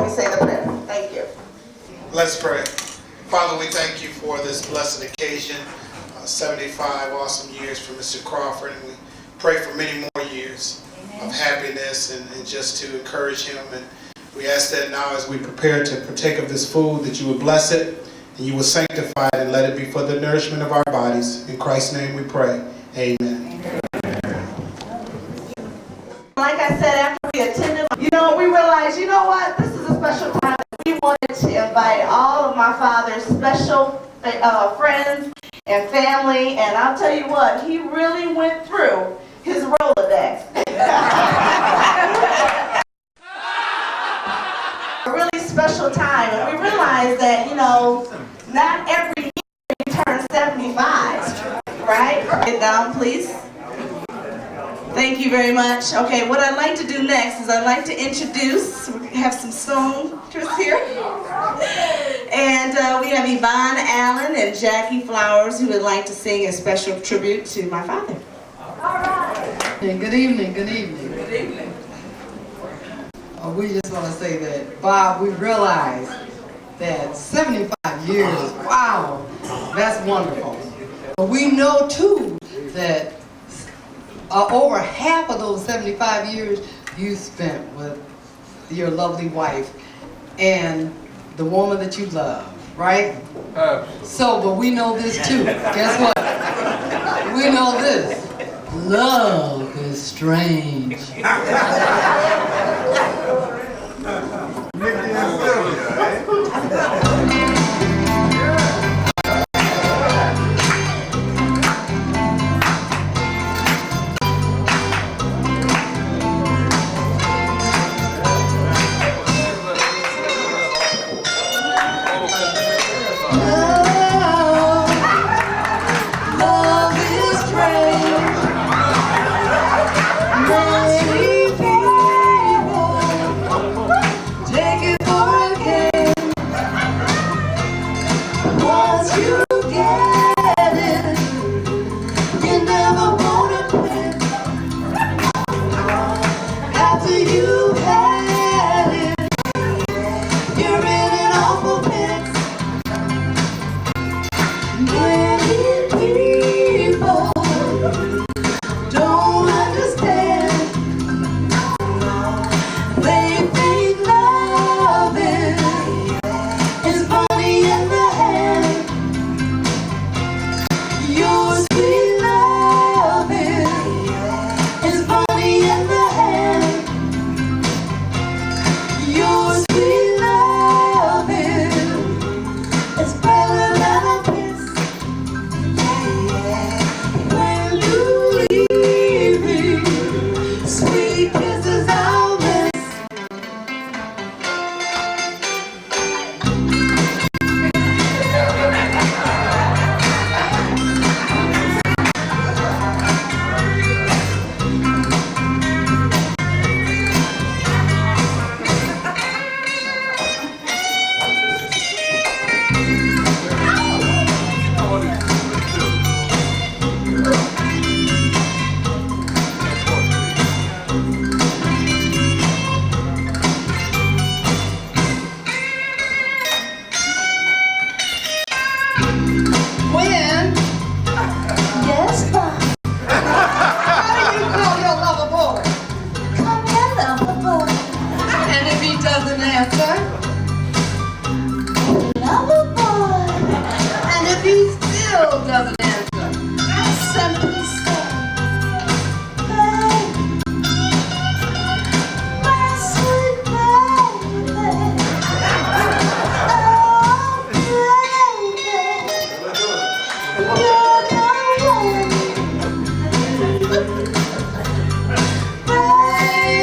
we say the prayer. Thank you. Let's pray. Father, we thank you for this blessed occasion, 75 awesome years for Mr. Crawford, and we pray for many more years of happiness and just to encourage him. And we ask that now as we prepare to partake of this food, that you would bless it and you will sanctify it and let it be for the nourishment of our bodies. In Christ's name we pray. Amen. Like I said, after we attended, we realized, you know what? This is a special time. We wanted to invite all of my father's special friends and family. And I'll tell you what, he really went through his Rolodex. A really special time. And we realized that, not every year you turn 75, right? Get down, please. Thank you very much. Okay, what I'd like to do next is I'd like to introduce, we have some songsters here. And we have Yvonne Allen and Jackie Flowers who would like to sing a special tribute to my father. All right. Good evening, good evening. Good evening. We just want to say that, Bob, we realize that 75 years, wow, that's wonderful. But we know too that over half of those 75 years you spent with your lovely wife and the woman that you love, right? So, but we know this too. Guess what? We know this. Love is strange.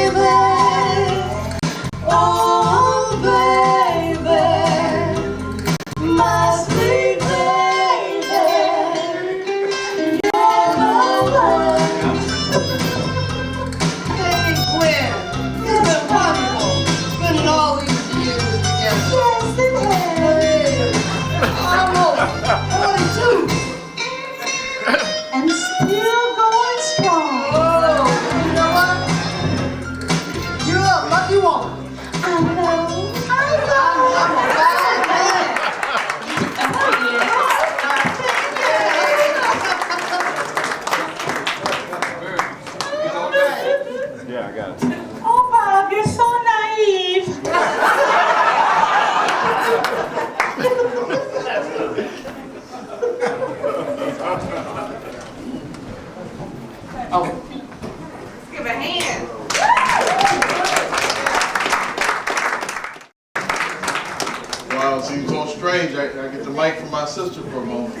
Baby, oh baby. Wow, it seems so strange. I get the mic from my sister for a moment.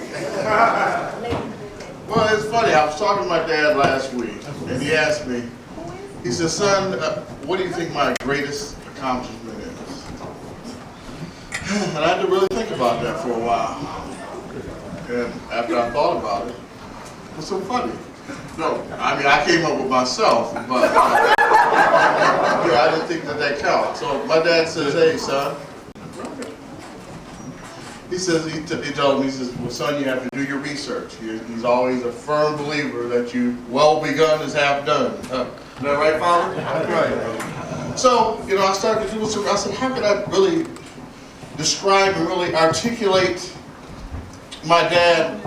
Well, it's funny. I was talking to my dad last week, and he asked me, he said, son, what do you think my greatest accomplishment is? And I had to really think about that for a while. And after I thought about it, it's so funny. No, I mean, I came up with myself, but I didn't think that counts. So my dad says, hey, son. He says, he told me, he says, well, son, you have to do your research. He's always a firm believer that well begun is half done. Is that right, Father? That's right. So, I started to do some, I said, how could I really describe and really articulate my dad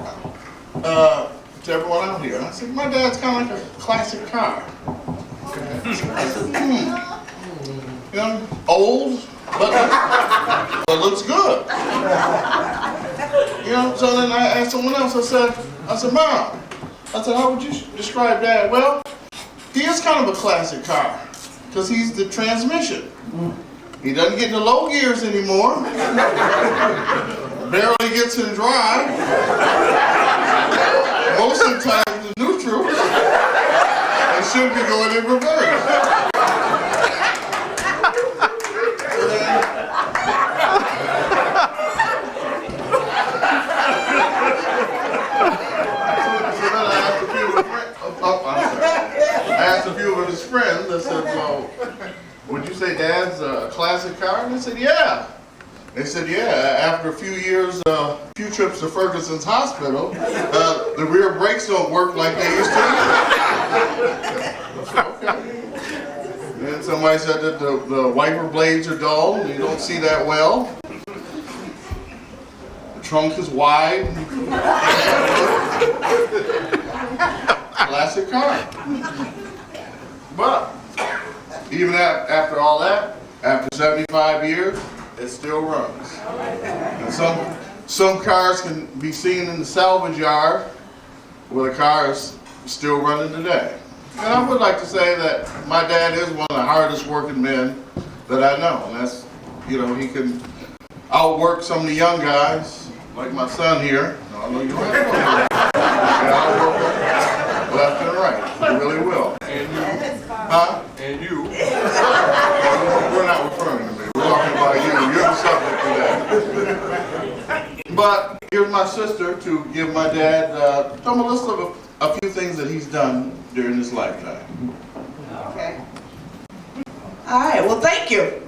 to everyone out here? And I said, my dad's kind of like a classic car. I said, old, but looks good. So then I asked someone else, I said, Mom, how would you describe Dad? Well, he is kind of a classic car, because he's the transmission. He doesn't get in the low gears anymore. Barely gets in drive. Most of the time it's neutral. And should be going in reverse. I asked a few of his friends, I said, well, would you say Dad's a classic car? And they said, yeah. They said, yeah, after a few years, a few trips to Ferguson's hospital, the rear brakes don't work like they used to. Okay. And somebody said that the wiper blades are dull, and you don't see that well. The trunk is wide. Classic car. But even after all that, after 75 years, it still runs. And some cars can be seen in the salvage yard where the car is still running today. And I would like to say that my dad is one of the hardest working men that I know. And that's, he can outwork some of the young guys, like my son here. No, I know you don't have to go there. Outwork them left and right. He really will. And you. Huh? And you. We're not referring to me. We're talking about you. You're the subject of that. But here's my sister to give my dad a list of a few things that he's done during his lifetime. Okay. All right. Well, thank you.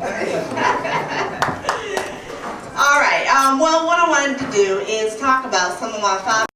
All right. Well, what I wanted to do is talk about some of my father's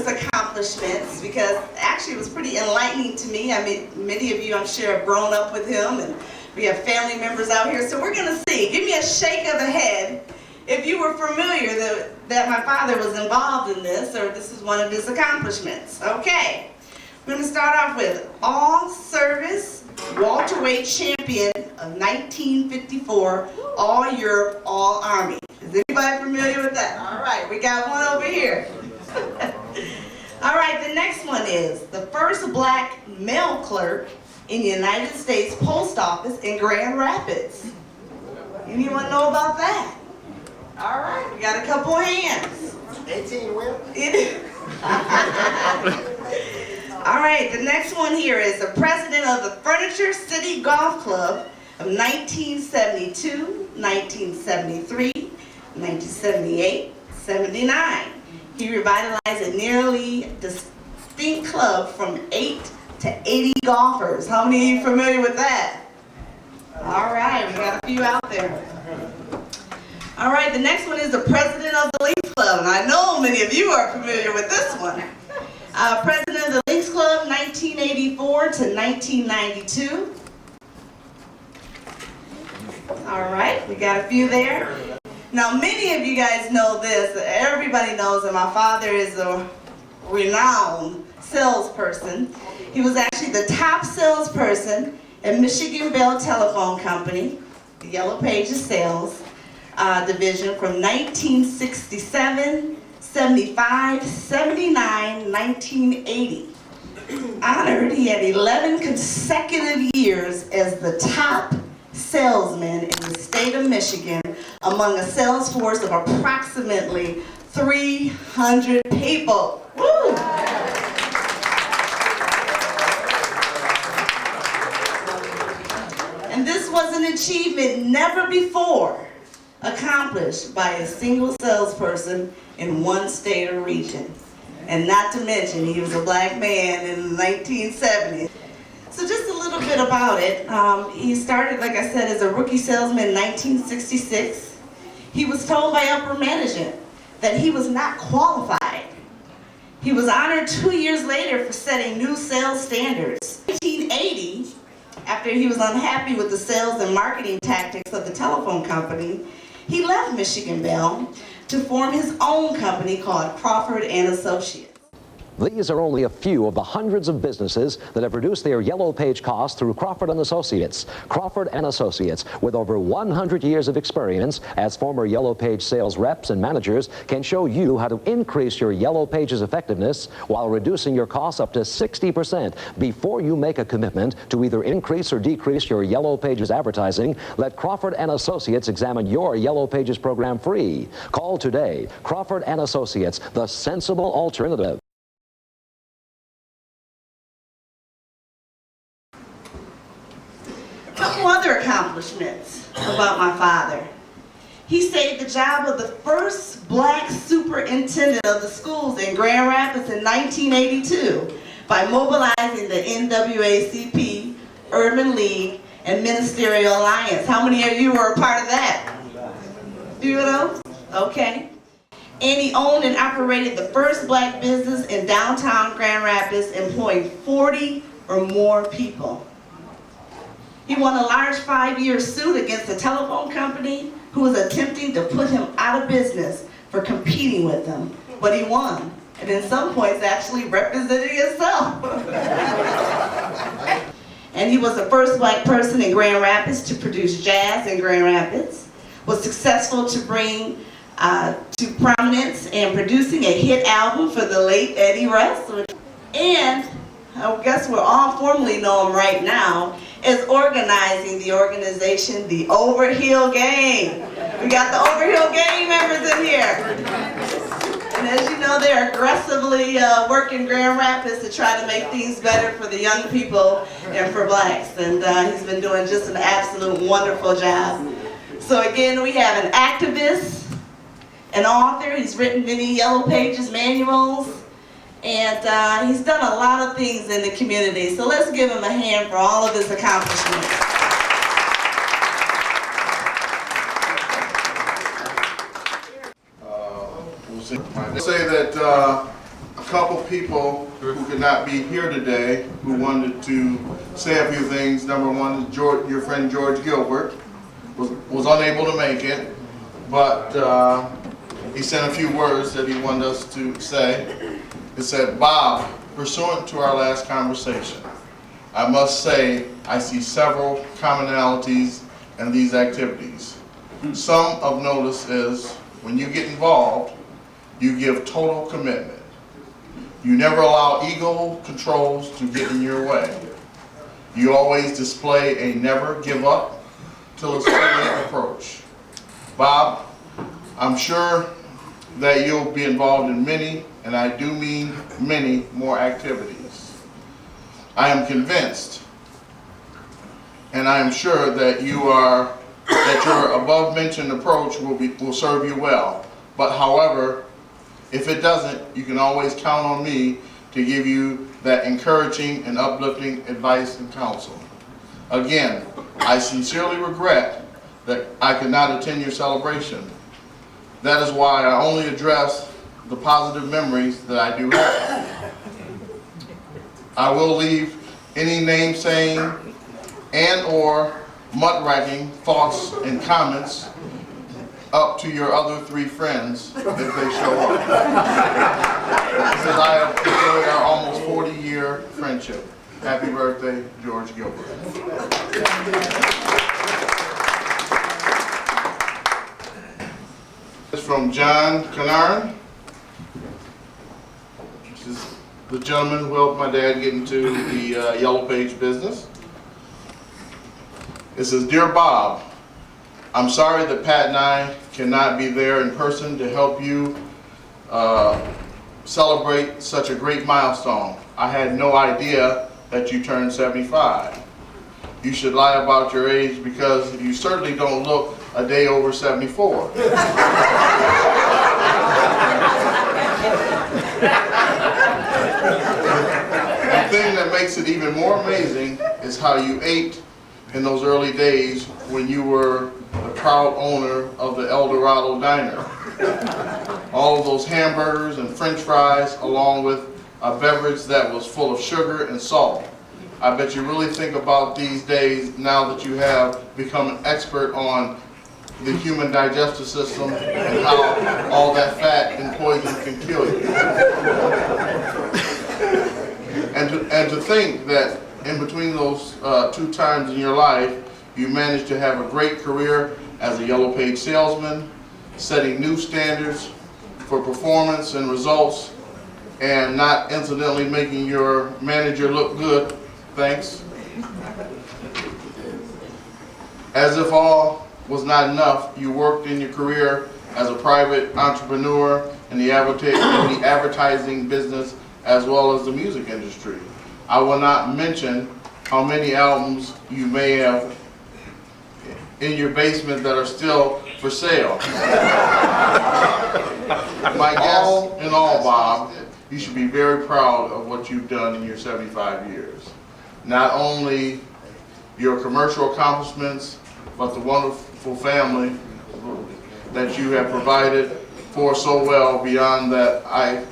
accomplishments, because actually it was pretty enlightening to me. I mean, many of you, I'm sure, have grown up with him, and we have family members out here. So we're going to see. Give me a shake of the head if you were familiar that my father was involved in this, or this is one of his accomplishments. Okay. We're going to start off with all-service welterweight champion of 1954, all-Europe, all-Army. Is anybody familiar with that? All right. We got one over here. All right, the next one is the first black mail clerk in the United States Post Office in Grand Rapids. Anyone know about that? All right, we got a couple of hands. 18 women? All right, the next one here is the president of the Furniture City Golf Club of 1972, 1973, 1978, 79. He revitalized a nearly distinct club from 8 to 80 golfers. How many of you are familiar with that? All right, we got a few out there. All right, the next one is the president of the Links Club. And I know many of you are familiar with this one. President of the Links Club, 1984 to 1992. All right, we got a few there. Now, many of you guys know this. Everybody knows that my father is a renowned salesperson. He was actually the top salesperson at Michigan Bell Telephone Company, the Yellow Pages Sales, division from 1967, 75, 79, 1980. Honored, he had 11 consecutive years as the top salesman in the state of Michigan among a sales force of approximately 300 people. Woo! And this was an achievement never before accomplished by a single salesperson in one state or region. And not to mention, he was a black man in the 1970s. So just a little bit about it. He started, like I said, as a rookie salesman in 1966. He was told by upper management that he was not qualified. He was honored 2 years later for setting new sales standards. In 1980, after he was unhappy with the sales and marketing tactics of the telephone company, he left Michigan Bell to form his own company called Crawford and Associates. These are only a few of the hundreds of businesses that have reduced their Yellow Page costs through Crawford and Associates. Crawford and Associates, with over 100 years of experience as former Yellow Page sales reps and managers, can show you how to increase your Yellow Pages effectiveness while reducing your costs up to 60%. Before you make a commitment to either increase or decrease your Yellow Pages advertising, let Crawford and Associates examine your Yellow Pages program free. Call today. Crawford and Associates, the sensible alternative. Couple other accomplishments about my father. He saved the job of the first black superintendent of the schools in Grand Rapids in 1982 by mobilizing the NAACP, Urban League, and Ministerial Alliance. How many of you were a part of that? Few of those? Okay. And he owned and operated the first black business in downtown Grand Rapids, employing 40 or more people. He won a large 5-year suit against a telephone company who was attempting to put him out of business for competing with them. But he won, and in some points actually representing himself. And he was the first black person in Grand Rapids to produce jazz in Grand Rapids, was successful to bring to prominence and producing a hit album for the late Eddie Russ. And I guess we're all formally know him right now as organizing the organization, the Overhill Gang. We got the Overhill Gang members in here. And as you know, they're aggressively working Grand Rapids to try to make things better for the young people and for blacks. And he's been doing just an absolute wonderful job. So again, we have an activist, an author. He's written many Yellow Pages manuals. And he's done a lot of things in the community. So let's give him a hand for all of his accomplishments. We'll say that a couple people who could not be here today who wanted to say a few things. Number one is your friend George Gilbert was unable to make it, but he sent a few words that he wanted us to say. It said, "Bob, pursuant to our last conversation, I must say I see several commonalities in these activities. Some of notice is when you get involved, you give total commitment. You never allow ego controls to get in your way. You always display a never give up till it's too late approach. Bob, I'm sure that you'll be involved in many, and I do mean many, more activities. I am convinced, and I am sure that your above-mentioned approach will serve you well. But however, if it doesn't, you can always count on me to give you that encouraging and uplifting advice and counsel. Again, I sincerely regret that I could not attend your celebration. That is why I only address the positive memories that I do have. I will leave any name-saying and or muckraking thoughts and comments up to your other 3 friends if they show up. Because I have enjoyed our almost 40-year friendship. Happy birthday, George Gilbert." is from John Canaran. This is the gentleman who helped my dad get into the Yellow Page business. It says, "Dear Bob, I'm sorry that Pat and I cannot be there in person to help you celebrate such a great milestone. I had no idea that you turned 75. You should lie about your age because you certainly don't look a day over 74. The thing that makes it even more amazing is how you ate in those early days when you were the proud owner of the El Dorado Diner. All of those hamburgers and french fries along with a beverage that was full of sugar and salt. I bet you really think about these days now that you have become an expert on the human digestive system and how all that fat and poison can kill you. And to think that in between those 2 times in your life, you managed to have a great career as a Yellow Page salesman, setting new standards for performance and results, and not incidentally making your manager look good. Thanks. As if all was not enough, you worked in your career as a private entrepreneur in the advertising business as well as the music industry. I will not mention how many albums you may have in your basement that are still for sale. My guess in all, Bob, you should be very proud of what you've done in your 75 years. Not only your commercial accomplishments, but the wonderful family that you have provided for so well. Beyond that, I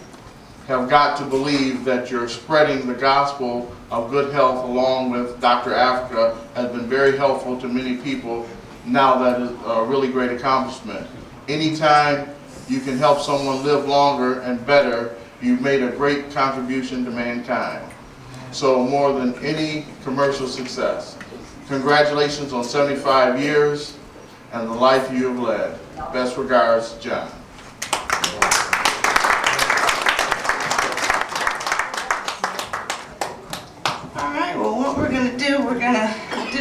have got to believe that you're spreading the gospel of good health along with Dr. Africa has been very helpful to many people. Now that is a really great accomplishment. Anytime you can help someone live longer and better, you've made a great contribution to mankind. So more than any commercial success. Congratulations on 75 years and the life you have led. Best regards, John. All right, well, what we're going to do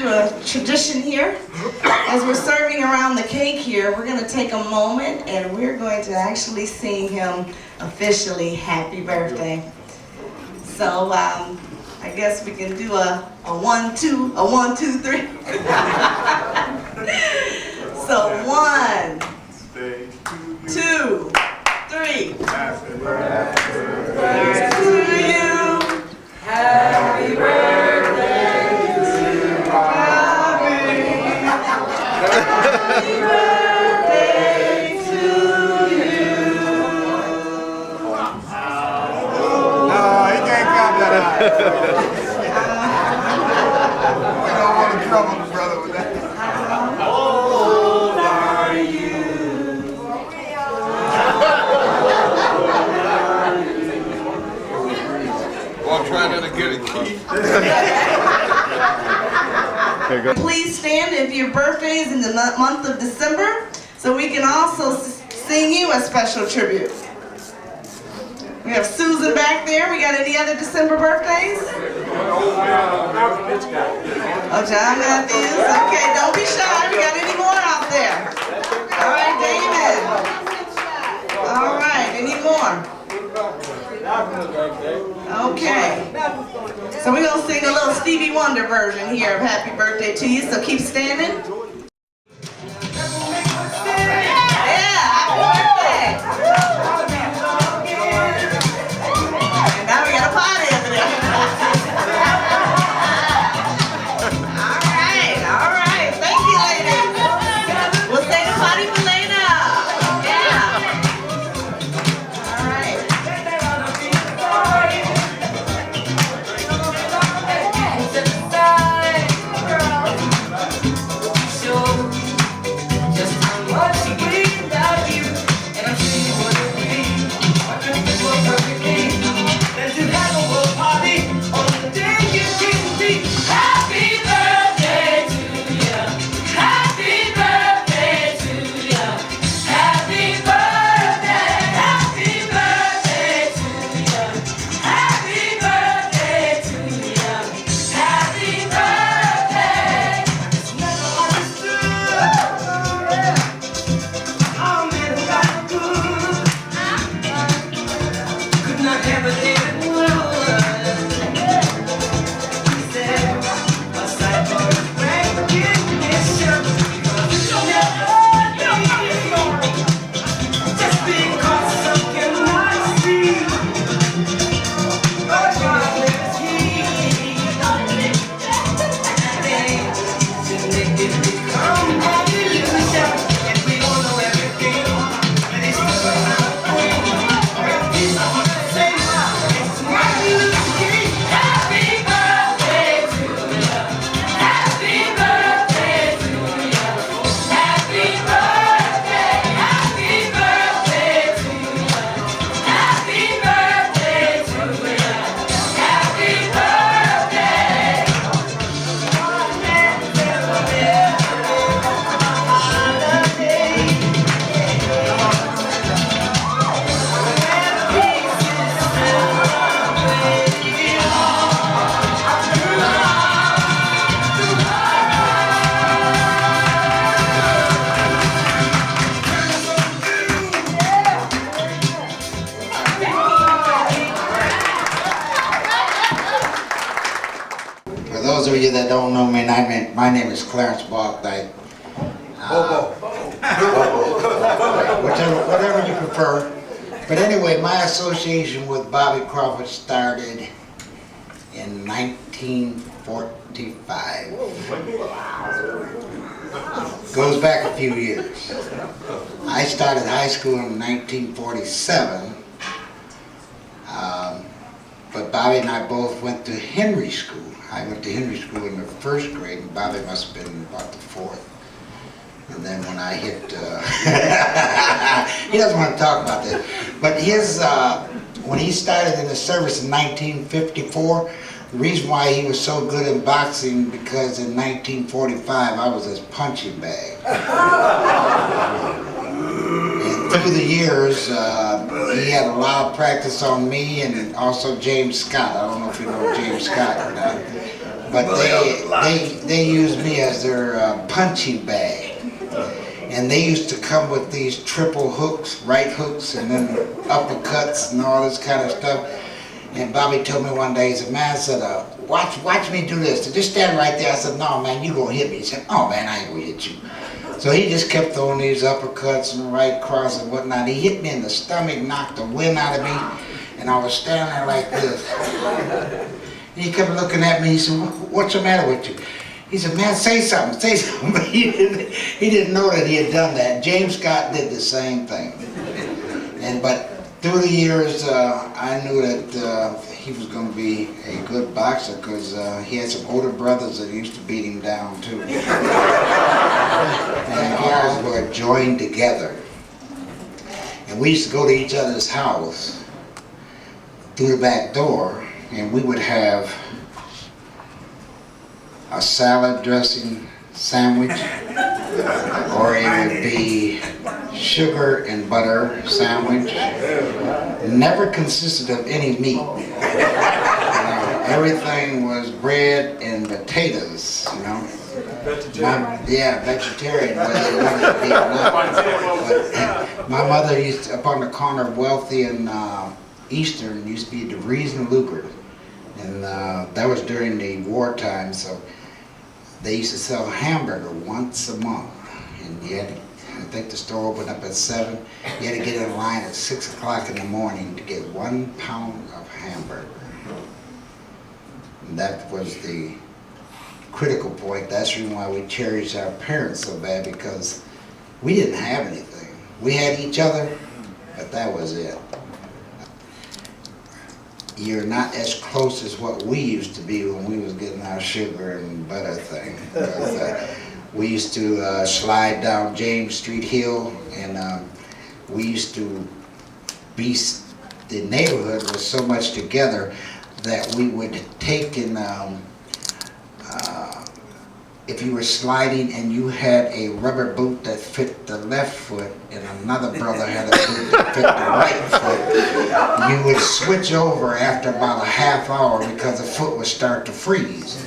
a tradition here. As we're serving around the cake here, we're going to take a moment and we're going to actually sing him officially happy birthday. So I guess we can do a 1, 2, 1, 2, 3. So 1, 2, 3. Happy birthday to you. Happy birthday to you. Happy birthday to you. No, he can't count that out. We don't want to trouble the brother with that. How old are you? I'm trying to get a key. Please stand if your birthday is in the month of December, so we can also sing you a special tribute. We have Susan back there. We got any other December birthdays? Oh, John Matthews. Okay, don't be shy. We got any more out there? All right, David. All right, any more? Okay. So we're going to sing a little Stevie Wonder version here of Happy Birthday to You, so keep standing. Yeah, happy birthday. And now we got a party over there. All right. Thank you, ladies. We'll save the party for later. Yeah. All right. of you that don't know me, my name is Clarence Balknight. Whatever you prefer. But anyway, my association with Bobby Crawford started in 1945. Goes back a few years. I started high school in 1947. But Bobby and I both went to Henry School. I went to Henry School in the first grade, and Bobby must have been about the fourth. And then when I hit, he doesn't want to talk about that. But when he started in the service in 1954, the reason why he was so good in boxing, because in 1945 I was his punching bag. And through the years, he had a lot of practice on me and also James Scott. I don't know if you know James Scott or not. But they used me as their punching bag. And they used to come with these triple hooks, right hooks, and then uppercuts and all this kind of stuff. And Bobby told me one day, he said, man, I said, watch me do this. So just stand right there. I said, no, man, you gonna hit me. He said, oh, man, I ain't gonna hit you. So he just kept throwing these uppercuts and right cross and whatnot. He hit me in the stomach, knocked the wind out of me, and I was standing there like this. And he kept looking at me. He said, what's the matter with you? He said, man, say something, say something. But he didn't know that he had done that. James Scott did the same thing. But through the years, I knew that he was going to be a good boxer because he had some older brothers that used to beat him down too. And ours were joined together. And we used to go to each other's house through the back door, and we would have a salad dressing sandwich, or it would be sugar and butter sandwich. Never consisted of any meat. Everything was bread and potatoes, you know. Vegetarian, whether you wanted to be or not. But my mother used to, up on the corner of Wealthy and Eastern, used to be DeVries and Lucre. And that was during the wartime, so they used to sell a hamburger once a month. And you had to, I think the store opened up at 7. You had to get in line at 6 o'clock in the morning to get 1 pound of hamburger. And that was the critical point. That's the reason why we cherished our parents so bad, because we didn't have anything. We had each other, but that was it. You're not as close as what we used to be when we was getting our sugar and butter thing. We used to slide down James Street Hill, and we used to be, the neighborhood was so much together that we would take and if you were sliding and you had a rubber boot that fit the left foot and another brother had a boot that fit the right foot, you would switch over after about a half hour because the foot would start to freeze.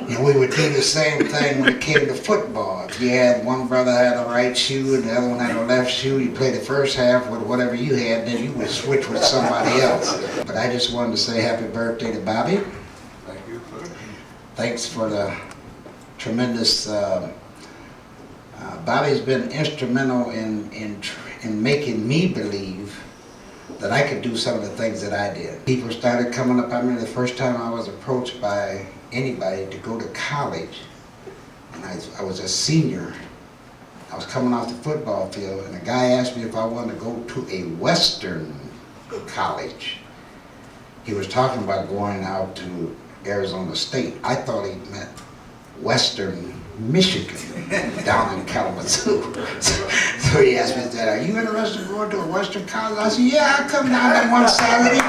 And we would do the same thing when it came to football. If you had one brother had a right shoe and the other one had a left shoe, you played the first half with whatever you had, then you would switch with somebody else. But I just wanted to say happy birthday to Bobby. Thank you, sir. Thanks for the tremendous, Bobby's been instrumental in making me believe that I could do some of the things that I did. People started coming up. I remember the first time I was approached by anybody to go to college, and I was a senior. I was coming off the football field, and a guy asked me if I wanted to go to a Western college. He was talking about going out to Arizona State. I thought he meant Western Michigan, down in Kalamazoo. So he asked me, are you interested in going to a Western college? I said, yeah, I'll come down there one Saturday.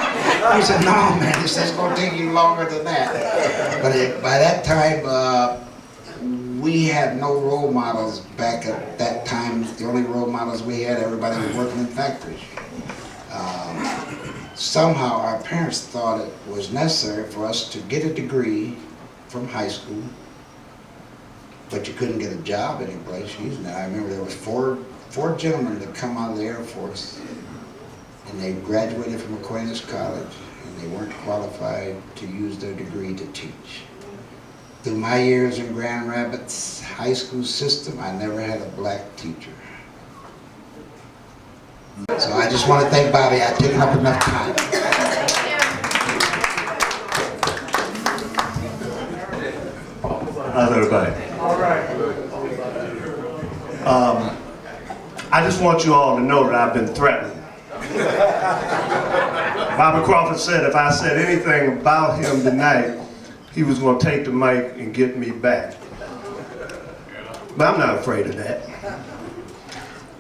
He said, no, man, he said, it's going to take you longer than that. But by that time, we had no role models back at that time. The only role models we had, everybody was working in factories. Somehow our parents thought it was necessary for us to get a degree from high school, but you couldn't get a job anyplace using that. I remember there was four gentlemen that come out of the Air Force, and they graduated from Aquinas College, and they weren't qualified to use their degree to teach. through my years in Grand Rapids high school system, I never had a black teacher. So I just want to thank Bobby. I've taken up enough time. How's everybody? All right. I just want you all to know that I've been threatened. Bobby Crawford said if I said anything about him tonight, he was going to take the mic and get me back. But I'm not afraid of that.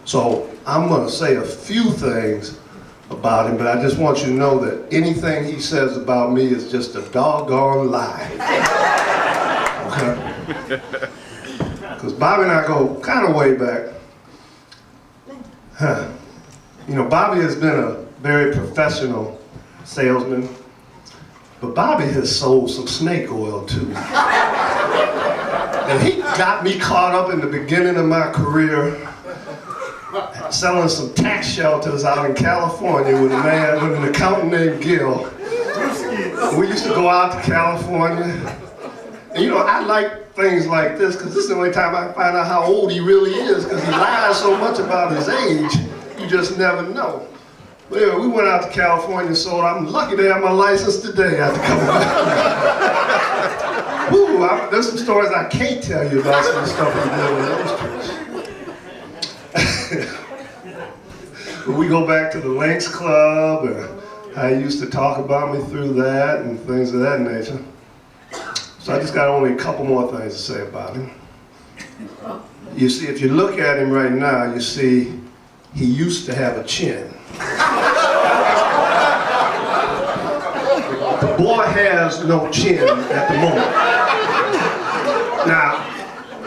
So I'm going to say a few things about him, but I just want you to know that anything he says about me is just a doggone lie. Okay? Because Bobby and I go kind of way back. You know, Bobby has been a very professional salesman, but Bobby has sold some snake oil too. And he got me caught up in the beginning of my career selling some tax shelters out in California with a man, with an accountant named Gil. We used to go out to California. And you know, I like things like this because this is the only time I can find out how old he really is, because he lies so much about his age, you just never know. But anyway, we went out to California, so I'm lucky to have my license today after coming back. Woo, there's some stories I can't tell you about some of the stuff we did with those trips. But we go back to the Lynx Club, and how he used to talk about me through that and things of that nature. So I just got only a couple more things to say about him. You see, if you look at him right now, you see he used to have a chin. The boy has no chin at the moment. Now,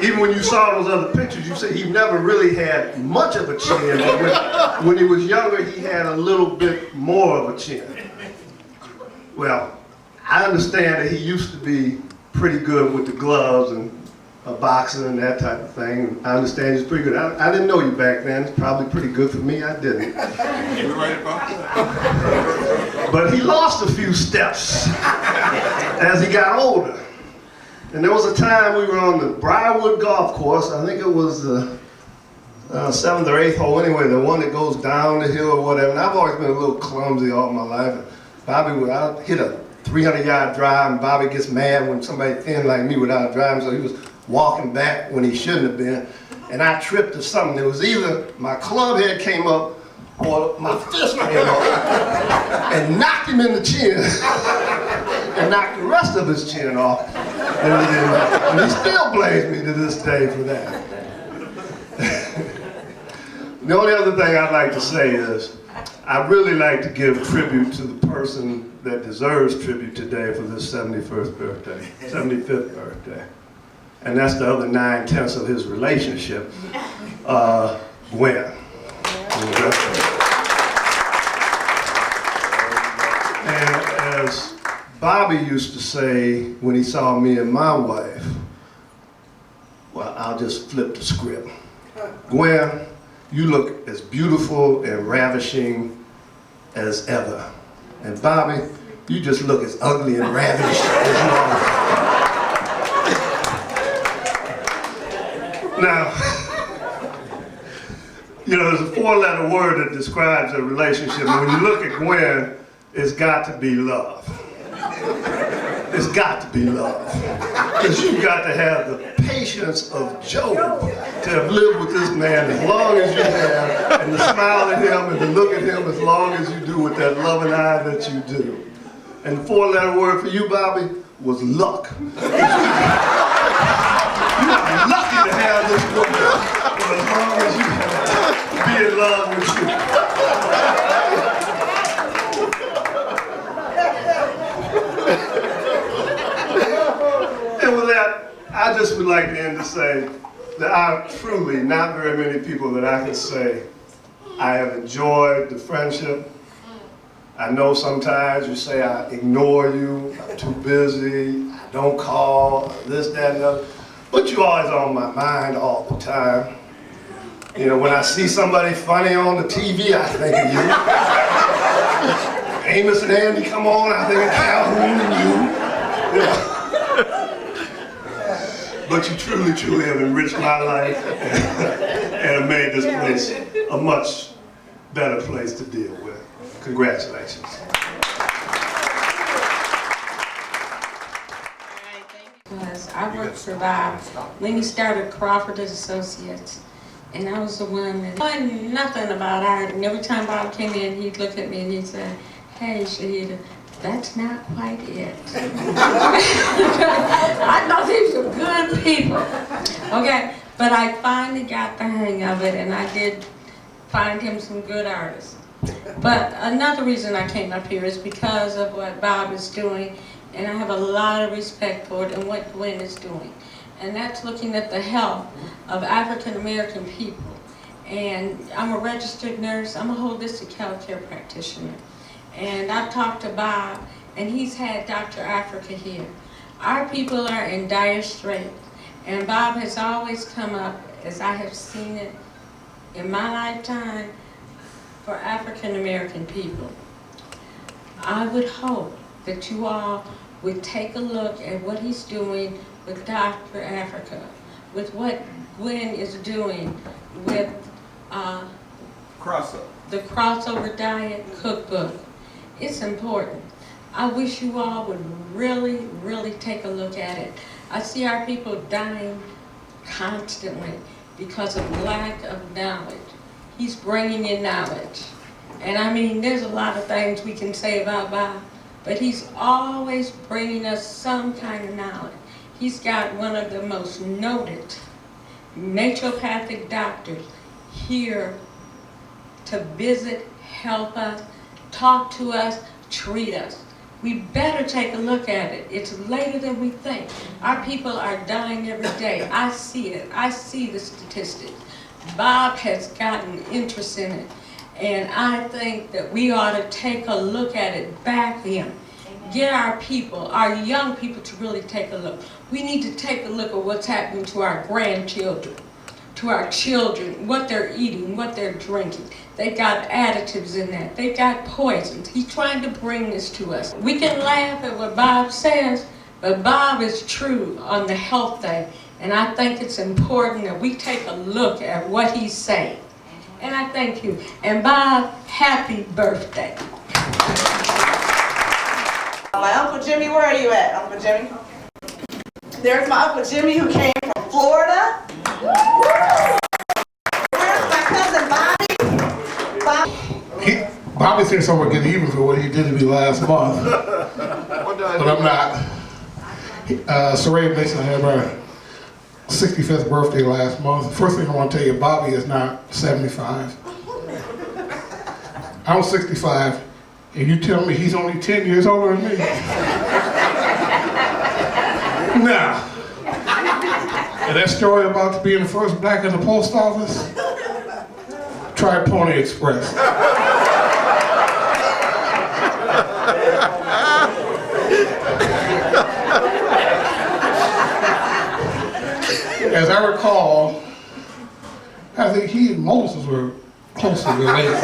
even when you saw those other pictures, you see he never really had much of a chin, but when he was younger, he had a little bit more of a chin. Well, I understand that he used to be pretty good with the gloves and boxing and that type of thing. I understand he's pretty good. I didn't know you back then. It's probably pretty good for me. I didn't. But he lost a few steps as he got older. And there was a time we were on the Briarwood golf course. I think it was the 7th or 8th hole anyway, the one that goes down the hill or whatever. And I've always been a little clumsy all my life. Bobby would hit a 300-yard drive, and Bobby gets mad when somebody thin like me without driving, so he was walking back when he shouldn't have been. And I tripped or something. It was either my club head came up or my fist came up and knocked him in the chin and knocked the rest of his chin off. And he still blames me to this day for that. The only other thing I'd like to say is I really like to give tribute to the person that deserves tribute today for this 75th birthday. And that's the other 9/10 of his relationship, Gwen. And as Bobby used to say when he saw me and my wife, well, I'll just flip the script. Gwen, you look as beautiful and ravishing as ever. And Bobby, you just look as ugly and ravish as you are. Now, you know, there's a 4-letter word that describes a relationship. And when you look at Gwen, it's got to be love. It's got to be love. Because you've got to have the patience of Job to have lived with this man as long as you have, and to smile at him and to look at him as long as you do with that loving eye that you do. And the 4-letter word for you, Bobby, was luck. You are lucky to have this woman for as long as you be in love with you. And with that, I just would like to end to say that I truly, not very many people that I can say I have enjoyed the friendship. I know sometimes you say I ignore you, I'm too busy, I don't call, this, that, and the other. But you're always on my mind all the time. You know, when I see somebody funny on the TV, I think of you. Amos and Andy come on, I think of Calhoun and you. You know. but you truly have enriched my life and have made this place a much better place to deal with. Congratulations. I worked for Bob when he started Crawford Associates, and I was the one that I knew nothing about art. And every time Bob came in, he'd look at me and he'd say, "Hey, Shahida, that's not quite it." I thought these were good people. Okay, but I finally got the hang of it, and I did find him some good artists. But another reason I came up here is because of what Bob is doing. And I have a lot of respect for it and what Gwen is doing. And that's looking at the health of African American people. And I'm a registered nurse, I'm a holistic healthcare practitioner. And I've talked to Bob, and he's had Dr. Africa here. Our people are in dire straits. And Bob has always come up, as I have seen it in my lifetime, for African American people. I would hope that you all would take a look at what he's doing with Dr. Africa, with what Gwen is doing with the crossover diet cookbook. It's important. I wish you all would really take a look at it. I see our people dying constantly because of lack of knowledge. He's bringing in knowledge. And I mean, there's a lot of things we can say about Bob, but he's always bringing us some kind of knowledge. He's got one of the most noted naturopathic doctors here to visit, help us, talk to us, treat us. We better take a look at it. It's later than we think. Our people are dying every day. I see it. I see the statistics. Bob has gotten interest in it. And I think that we ought to take a look at it, back him. Get our people, our young people, to really take a look. We need to take a look at what's happening to our grandchildren, to our children, what they're eating, what they're drinking. They've got additives in that. They've got poisons. He's trying to bring this to us. We can laugh at what Bob says, but Bob is true on the health thing. And I think it's important that we take a look at what he's saying. And I thank you. And Bob, happy birthday. My Uncle Jimmy, where are you at, Uncle Jimmy? There's my Uncle Jimmy who came from Florida. Where's my cousin Bobby? Bobby thinks I'm gonna get even for what he did to me last month, but I'm not. Saray Mason had my 65th birthday last month. First thing I want to tell you, Bobby is not 75. I'm 65, and you tell me he's only 10 years older than me? Now, and that story about being the first black in the post office, try Pony Express. As I recall, I think he and Moses were closely related.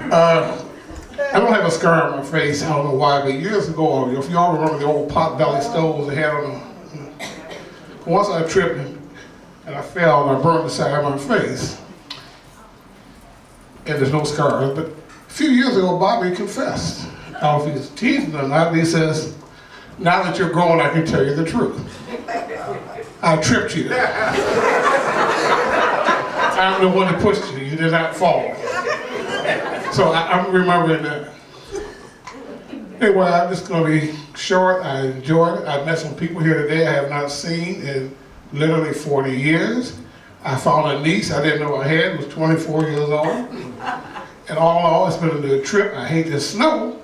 I don't have a scar on my face, I don't know why, but years ago, if y'all remember the old pot-belly stoves they had on them, once I tripped and I fell and I burned the side of my face. And there's no scars, but a few years ago, Bobby confessed. I don't know if he's teasing or not, but he says, "Now that you're grown, I can tell you the truth. I tripped you. I'm the one that pushed you. You did not fall." So I'm remembering that. Anyway, I'm just going to be short. I enjoyed it. I met some people here today I have not seen in literally 40 years. I found a niece I didn't know I had, was 24 years old. And all in all, it's been a good trip. I hate the snow.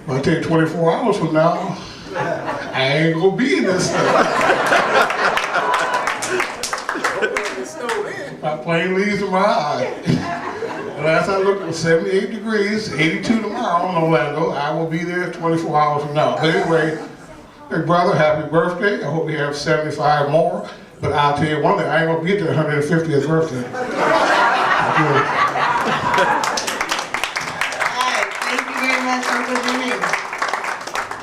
But I'll tell you, 24 hours from now, I ain't gonna be in this stuff. My plane leaves tomorrow. Last I looked, it was 78 degrees, 82 tomorrow in Orlando. I will be there 24 hours from now. But anyway, hey brother, happy birthday. I hope you have 75 more. But I'll tell you one thing, I ain't gonna be at the 150th birthday. All right, thank you very much, Uncle Jimmy.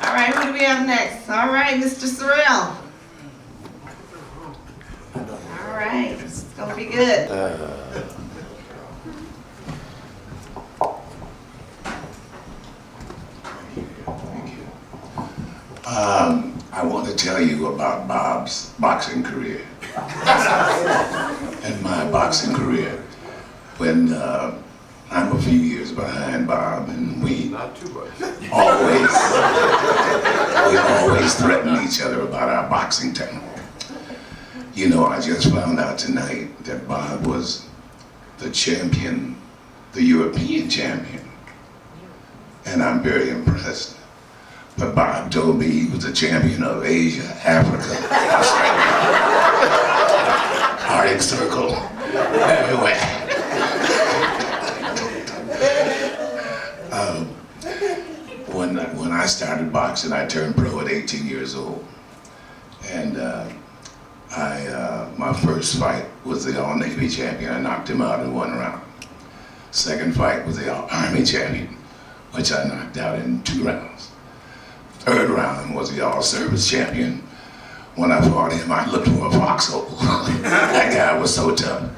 All right. right, who do we have next? All right, Mr. Sorrell. All right, it's gonna be good. I want to tell you about Bob's boxing career. And my boxing career. When I'm a few years behind Bob, and we always threaten each other about our boxing talent. You know, I just found out tonight that Bob was the champion, the European champion. And I'm very impressed. But Bob told me he was the champion of Asia, Africa, Australia, Arctic Circle, everywhere. When I started boxing, I turned pro at 18 years old. And my first fight was the All-Navy champion. I knocked him out in 1 round. Second fight was the Army champion, which I knocked out in 2 rounds. Third round was the All-Service champion. When I fought him, I looked for a foxhole. That guy was so tough.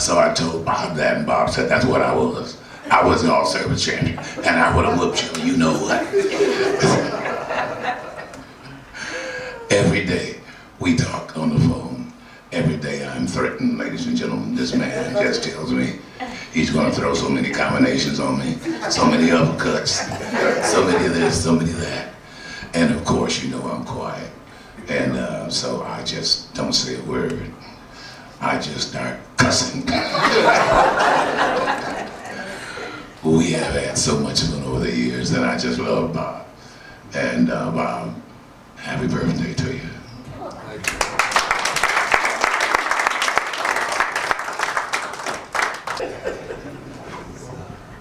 So I told Bob that, and Bob said, that's what I was. I was the All-Service champion, and I would have whooped you, you know what. Every day, we talk on the phone. Every day I'm threatened, ladies and gentlemen. This man just tells me he's gonna throw so many combinations on me, so many uppercuts, so many of this, so many of that. And of course, you know I'm quiet. And so I just don't say a word. I just start cussing. We have had so much fun over the years, and I just love Bob. And Bob, happy birthday to you.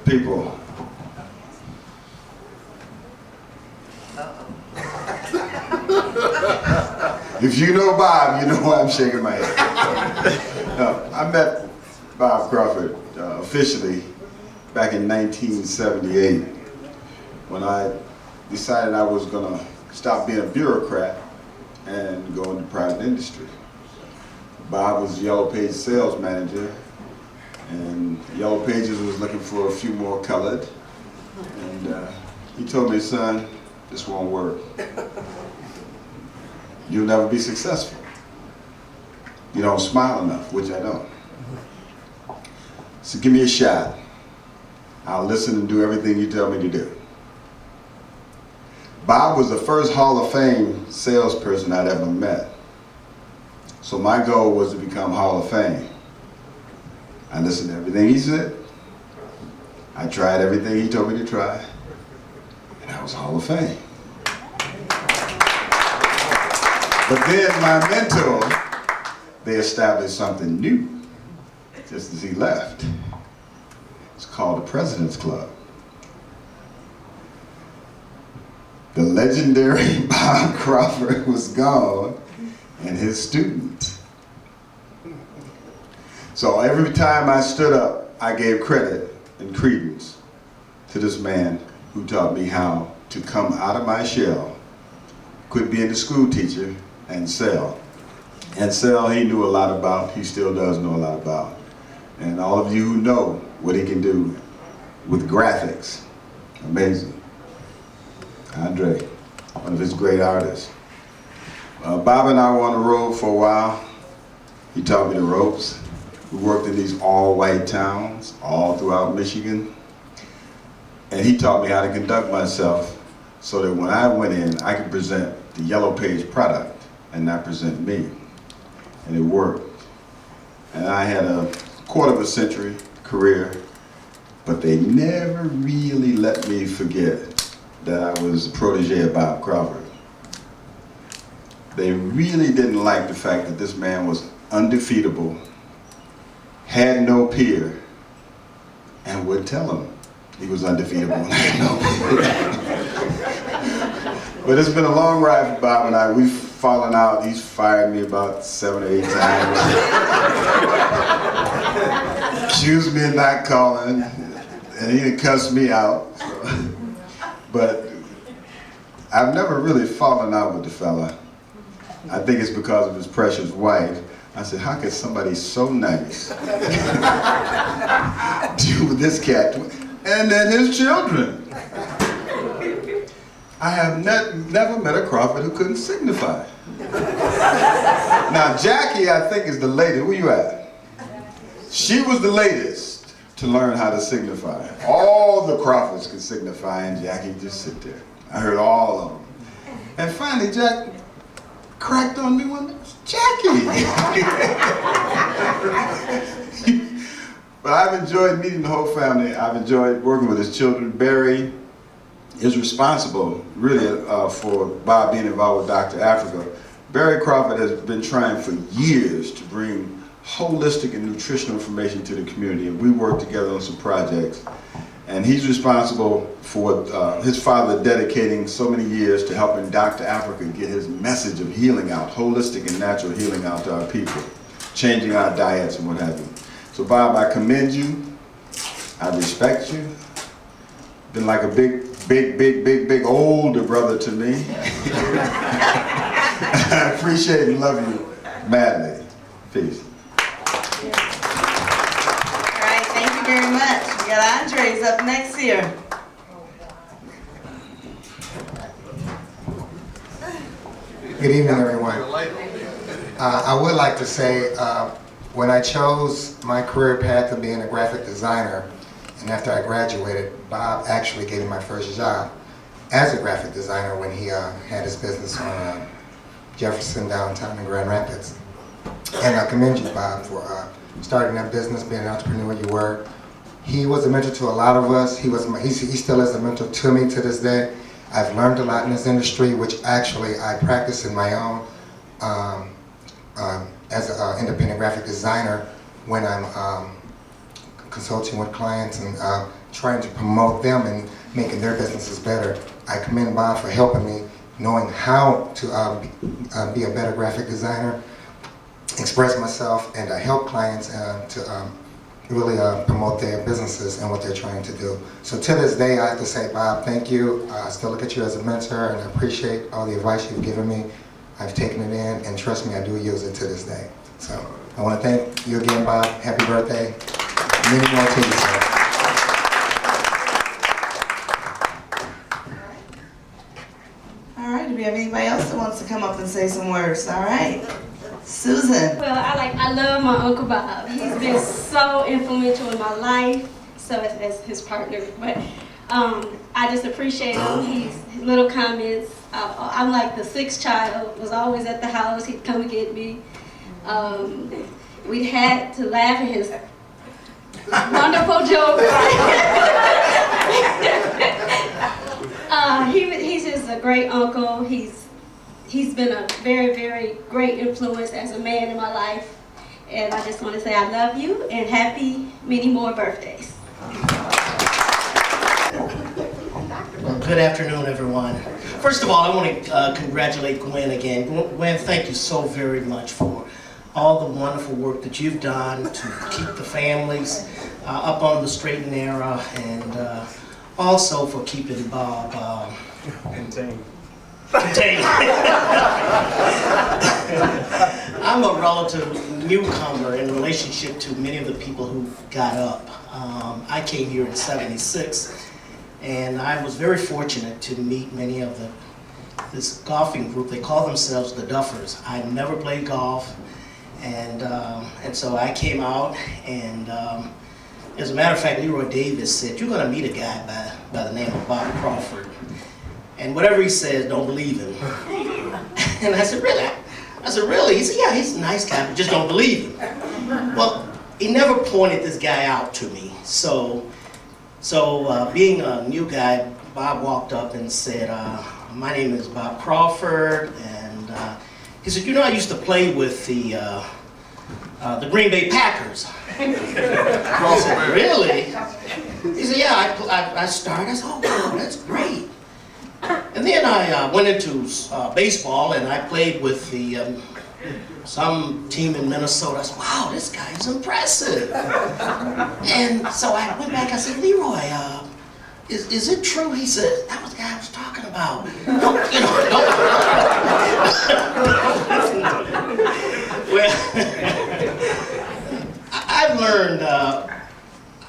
People. If you know Bob, you know why I'm shaking my head. I met Bob Crawford officially back in 1978 when I decided I was going to stop being a bureaucrat and go into private industry. Bob was Yellow Page sales manager, and Yellow Pages was looking for a few more colored. And he told me, son, this won't work. You'll never be successful. You don't smile enough, which I don't. So give me a shot. I'll listen and do everything you tell me to do. Bob was the first Hall of Fame salesperson I'd ever met. So my goal was to become Hall of Fame. I listened to everything he said. I tried everything he told me to try. And I was Hall of Fame. But then my mentor, they established something new just as he left. It's called the President's Club. The legendary Bob Crawford was gone, and his student. So every time I stood up, I gave credit and credence to this man who taught me how to come out of my shell, quit being a school teacher, and sell. And sell he knew a lot about, he still does know a lot about. And all of you who know what he can do with graphics, amazing. Andre, one of his great artists. Bob and I were on the road for a while. He taught me the ropes. We worked in these all-white towns all throughout Michigan. And he taught me how to conduct myself so that when I went in, I could present the Yellow Page product and not present me. And it worked. And I had a quarter-of-a-century career, but they never really let me forget that I was a protege of Bob Crawford. They really didn't like the fact that this man was undefeatable, had no peer, and would tell him he was undefeatable and had no peer. But it's been a long ride for Bob and I. We've fallen out. He's fired me about 7 or 8 times. Accused me of not calling, and he cussed me out. So. But I've never really fallen out with the fella. I think it's because of his precious wife. I said, how could somebody so nice deal with this cat? And then his children. I have never met a Crawford who couldn't signify. Now, Jackie, I think, is the latest. Where you at? She was the latest to learn how to signify. All the Crawfords could signify, and Jackie just sit there. I heard all of them. And finally, Jack cracked on me one day. Jackie! But I've enjoyed meeting the whole family. I've enjoyed working with his children. Barry is responsible, really, for Bob being involved with Dr. Africa. Barry Crawford has been trying for years to bring holistic and nutritional information to the community, and we work together on some projects. And he's responsible for his father dedicating so many years to helping Dr. Africa get his message of healing out, holistic and natural healing out to our people, changing our diets and what have you. So Bob, I commend you. I respect you. Been like a big older brother to me. I appreciate and love you madly. Peace. All right, thank you very much. We got Andres up next here. Good evening, everyone. I would like to say, when I chose my career path of being a graphic designer, and after I graduated, Bob actually gave me my first job as a graphic designer when he had his business on Jefferson downtown in Grand Rapids. And I commend you, Bob, for starting that business, being an entrepreneur you were. He was a mentor to a lot of us. He still is a mentor to me to this day. I've learned a lot in this industry, which actually I practice in my own as an independent graphic designer when I'm consulting with clients and trying to promote them and making their businesses better. I commend Bob for helping me, knowing how to be a better graphic designer, express myself, and help clients to really promote their businesses and what they're trying to do. So to this day, I have to say, Bob, thank you. I still look at you as a mentor, and I appreciate all the advice you've given me. I've taken it in, and trust me, I do use it to this day. So I want to thank you again, Bob. Happy birthday. Many more to you, sir. All right, do we have anybody else that wants to come up and say some words? All right. Susan. Well, I love my Uncle Bob. He's been so influential in my life, so as his partner. But I just appreciate him. His little comments. I'm like the sixth child. Was always at the house. He'd come and get me. We had to laugh at his wonderful jokes. He's just a great uncle. He's been a very, very great influence as a man in my life. And I just want to say I love you and happy many more birthdays. Well, good afternoon, everyone. First of all, I want to congratulate Gwen again. Gwen, thank you so very much for all the wonderful work that you've done to keep the families up on the straight and narrow, and also for keeping Bob contained. I'm a relative newcomer in relationship to many of the people who got up. I came here in '76, and I was very fortunate to meet many of this golfing group. They call themselves the Duffers. I never played golf, and so I came out, and as a matter of fact, Leroy Davis said, "You're going to meet a guy by the name of Bob Crawford. And whatever he says, don't believe him." And I said, "Really?" I said, "Really?" He said, "Yeah, he's a nice guy, but just don't believe him." Well, he never pointed this guy out to me. So being a new guy, Bob walked up and said, "My name is Bob Crawford." And he said, "You know, I used to play with the Green Bay Packers." I said, "Really?" He said, "Yeah, I started." I said, "Oh, wow, that's great." And then I went into baseball, and I played with some team in Minnesota. I said, "Wow, this guy is impressive." And so I went back, I said, "Leroy, is it true?" He said, "That was the guy I was talking about." about, you know, don't. Well, I've learned,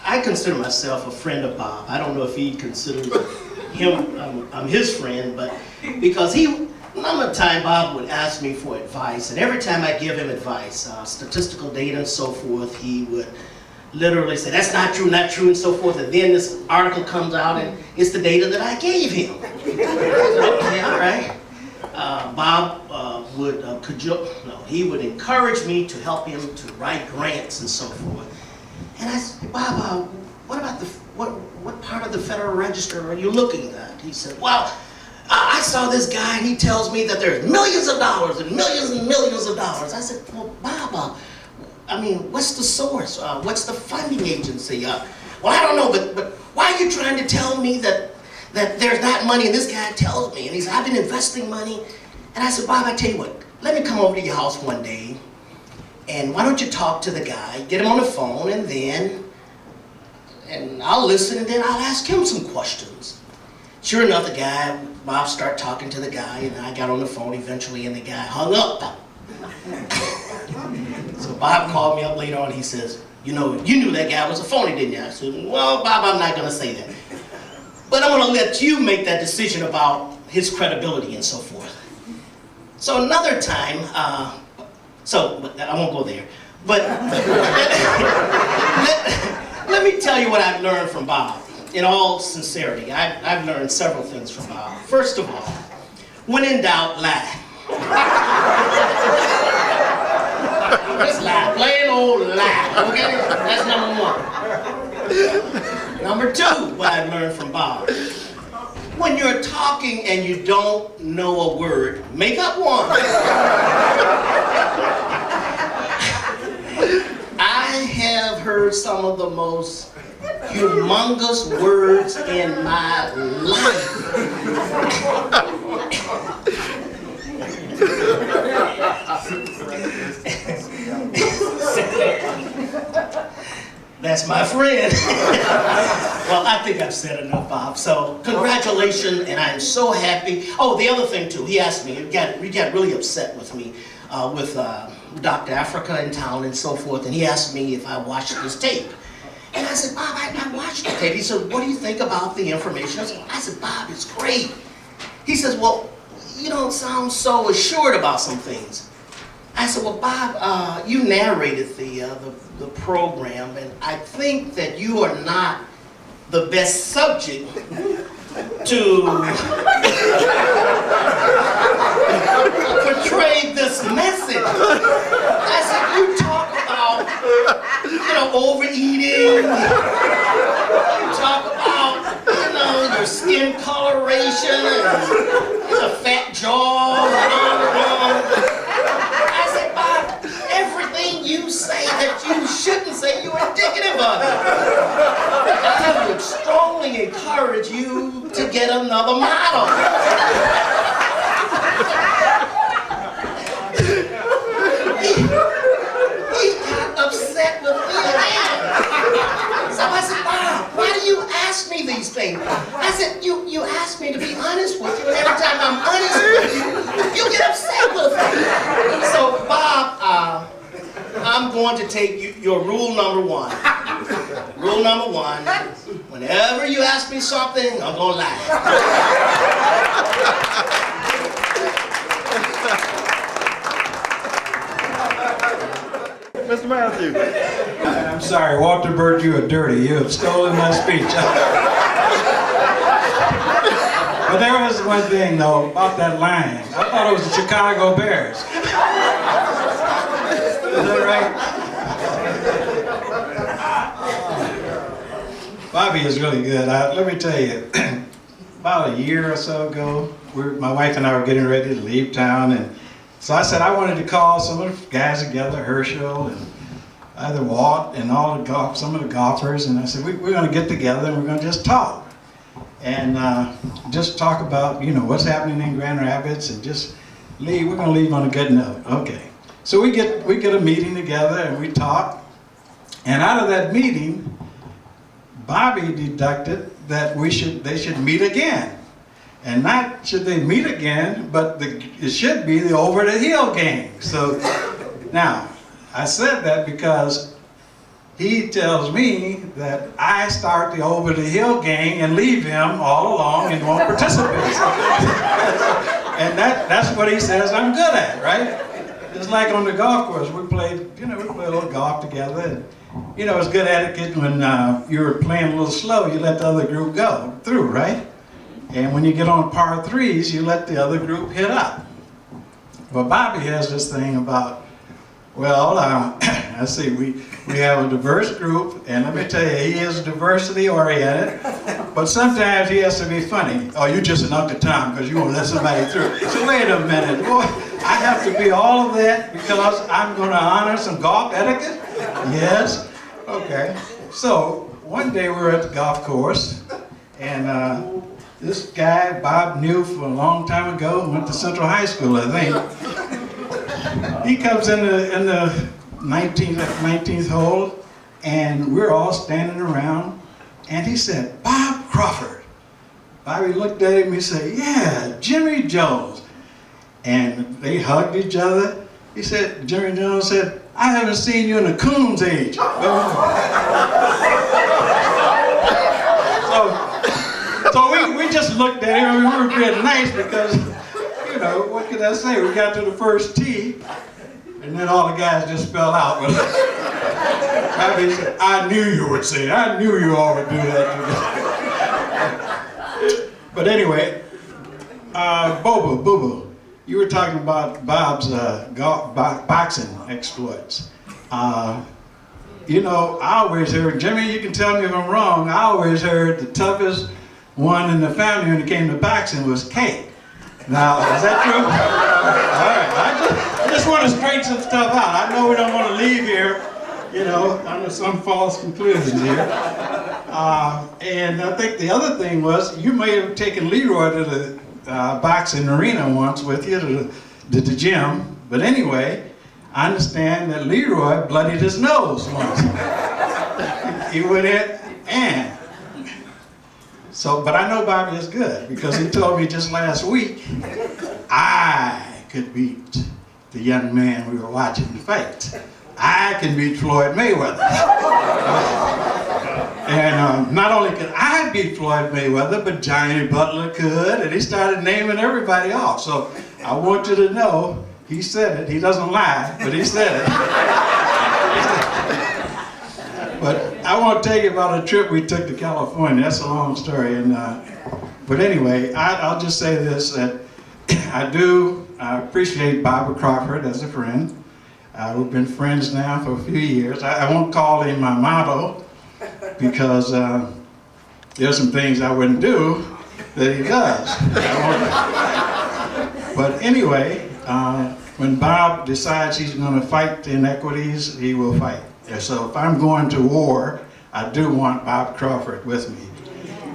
I consider myself a friend of Bob. I don't know if he considers him, I'm his friend, but because number of time Bob would ask me for advice, and every time I give him advice, statistical data and so forth, he would literally say, that's not true, and so forth, and then this article comes out and it's the data that I gave him. Okay, all right. Bob he would encourage me to help him to write grants and so forth. And I said, Bob, what about what part of the Federal Register are you looking at? He said, well, I saw this guy and he tells me that there's millions of dollars and millions of dollars. I said, well, Bob, I mean, what's the source? What's the funding agency? Well, I don't know, but why are you trying to tell me that there's not money? And this guy tells me, and he said, I've been investing money. And I said, Bob, I tell you what, let me come over to your house one day, and why don't you talk to the guy, get him on the phone, and I'll listen, and then I'll ask him some questions. Sure enough, Bob started talking to the guy, and I got on the phone eventually, and the guy hung up. So Bob called me up later on, he says, you knew that guy was a phony, didn't you? I said, well, Bob, I'm not gonna say that. But I'm gonna let you make that decision about his credibility and so forth. So another time, but I won't go there, but let me tell you what I've learned from Bob. In all sincerity, I've learned several things from Bob. First of all, when in doubt, lie. Just lie, plain old lie, okay? That's number one. Number two, what I've learned from Bob. When you're talking and you don't know a word, make up one. I have heard some of the most humongous words in my life. That's my friend. Well, I think I've said enough, Bob. So, congratulations, and I'm so happy. Oh, the other thing too, he asked me, he got really upset with me, with Dr. Africa in town and so forth, and he asked me if I watched this tape. And I said, Bob, I watched the tape. He said, what do you think about the information? I said, Bob, it's great. He says, well, you don't sound so assured about some things. I said, well, Bob, you narrated the program, and I think that you are not the best subject to portray this message. I said, you talk about, overeating. You talk about, your skin coloration and the fat jaw and on. I said, Bob, everything you say that you shouldn't say, you're indicative of it. I would strongly encourage you to get another model. He got upset with me again. So I said, Bob, why do you ask me these things? I said, you asked me to be honest with you, and every time I'm honest with you, you get upset with me. So, Bob, I'm going to take your rule number one. Rule number one, whenever you ask me something, I'm going to lie. Mr. Matthew. I'm sorry, Walter Bird, you are dirty. You have stolen my speech. But there was one thing, though, about that line. I thought it was the Chicago Bears. Is that right? Bobby is really good. Let me tell you, about a year or so ago, my wife and I were getting ready to leave town, and so I said I wanted to call some of the guys together, Herschel and either Walt and some of the golfers, and I said we're going to get together and we're going to just talk, and just talk about what's happening in Grand Rapids, and just leave. We're going to leave on a good note. Okay. So we get a meeting together and we talk, and out of that meeting, Bobby deducted that they should meet again. And not should they meet again, but it should be the Over the Hill gang. So now, I said that because he tells me that I start the Over the Hill gang and leave him all along and won't participate. And that's what he says I'm good at, right? Just like on the golf course, we played a little golf together. And, it's good etiquette when you were playing a little slow, you let the other group go through, right? And when you get on par threes, you let the other group hit up. Well, Bobby has this thing about, well, let's see, we have a diverse group, and let me tell you, he is diversity oriented, but sometimes he has to be funny. Oh, you just an Uncle Tom because you won't let somebody through. So wait a minute, boy, I have to be all of that because I'm going to honor some golf etiquette? Yes? Okay. So one day we were at the golf course, and this guy Bob knew for a long time ago, went to Central High School, I think. He comes in the 19th hole, and we're all standing around, and he said, "Bob Crawford." Bobby looked at him, he said, "Yeah, Jimmy Jones." And they hugged each other. He said, Jimmy Jones said, "I haven't seen you in a coon's age." So we just looked at him, and we were being nice because, what could I say? We got to the first tee, and then all the guys just fell out. Bobby said, "I knew you would say it. I knew you all would do that." But anyway, Boo-Boo, you were talking about Bob's boxing exploits. I always heard, Jimmy, you can tell me if I'm wrong, I always heard the toughest one in the family when it came to boxing was Kate. Now, is that true? All right, I just want to straighten some stuff out. I know we don't want to leave here, under some false conclusions here. And I think the other thing was, you may have taken Leroy to the boxing arena once with you to the gym. But anyway, I understand that Leroy bloodied his nose once. He went in and... but I know Bobby is good because he told me just last week I could beat the young man we were watching fight. I can beat Floyd Mayweather. And not only could I beat Floyd Mayweather, but Johnny Butler could, and he started naming everybody off. So I want you to know, he said it. He doesn't lie, but he said it. But I want to tell you about a trip we took to California. That's a long story. But anyway, I'll just say this, that I appreciate Barbara Crawford as a friend. We've been friends now for a few years. I won't call him my model because there's some things I wouldn't do that he does. But anyway, when Bob decides he's going to fight the inequities, he will fight. So if I'm going to war, I do want Bob Crawford with me.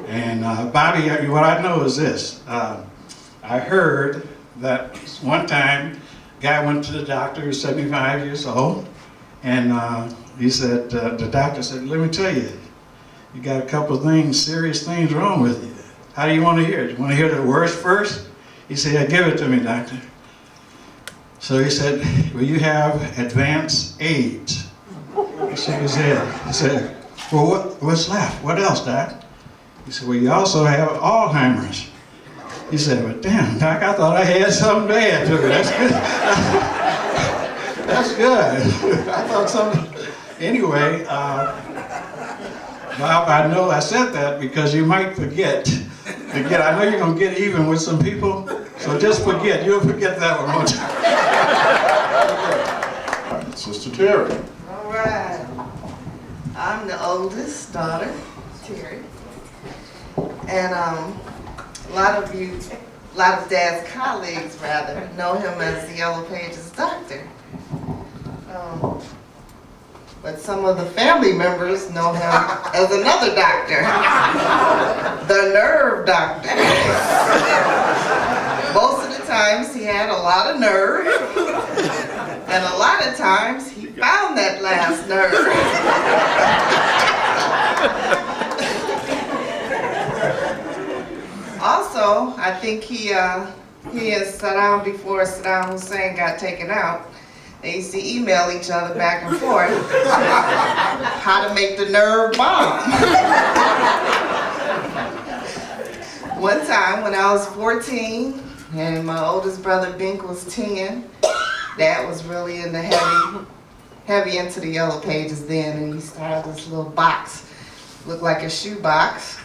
And Bobby, what I know is this. I heard that one time, a guy went to the doctor, he was 75 years old, and he said, the doctor said, "Let me tell you, you got a couple of serious things wrong with you. How do you want to hear it? You want to hear the worst first?" He said, "Yeah, give it to me, doctor." So he said, "Well, you have advanced AIDS." He shook his head. He said, "Well, what's left? What else, Doc?" He said, "Well, you also have Alzheimer's." He said, "Well, damn, Doc, I thought I had something bad to it. That's good." That's good. I thought something. Anyway, Bob, I know I said that because you might forget. I know you're going to get even with some people, so just forget. You'll forget that one, won't you? All right, Sister Terry. All right. I'm the oldest daughter, Terry. And a lot of Dad's colleagues, rather, know him as the Yellow Pages doctor. But some of the family members know him as another doctor, the nerve doctor. Most of the times he had a lot of nerve, and a lot of times he found that last nerve. Also, I think he and Saddam, before Saddam Hussein got taken out, they used to email each other back and forth how to make the nerve bomb. One time when I was 14 and my oldest brother Bink was 10, Dad was really into heavy into the yellow pages then, and he started this little box, looked like a shoe box,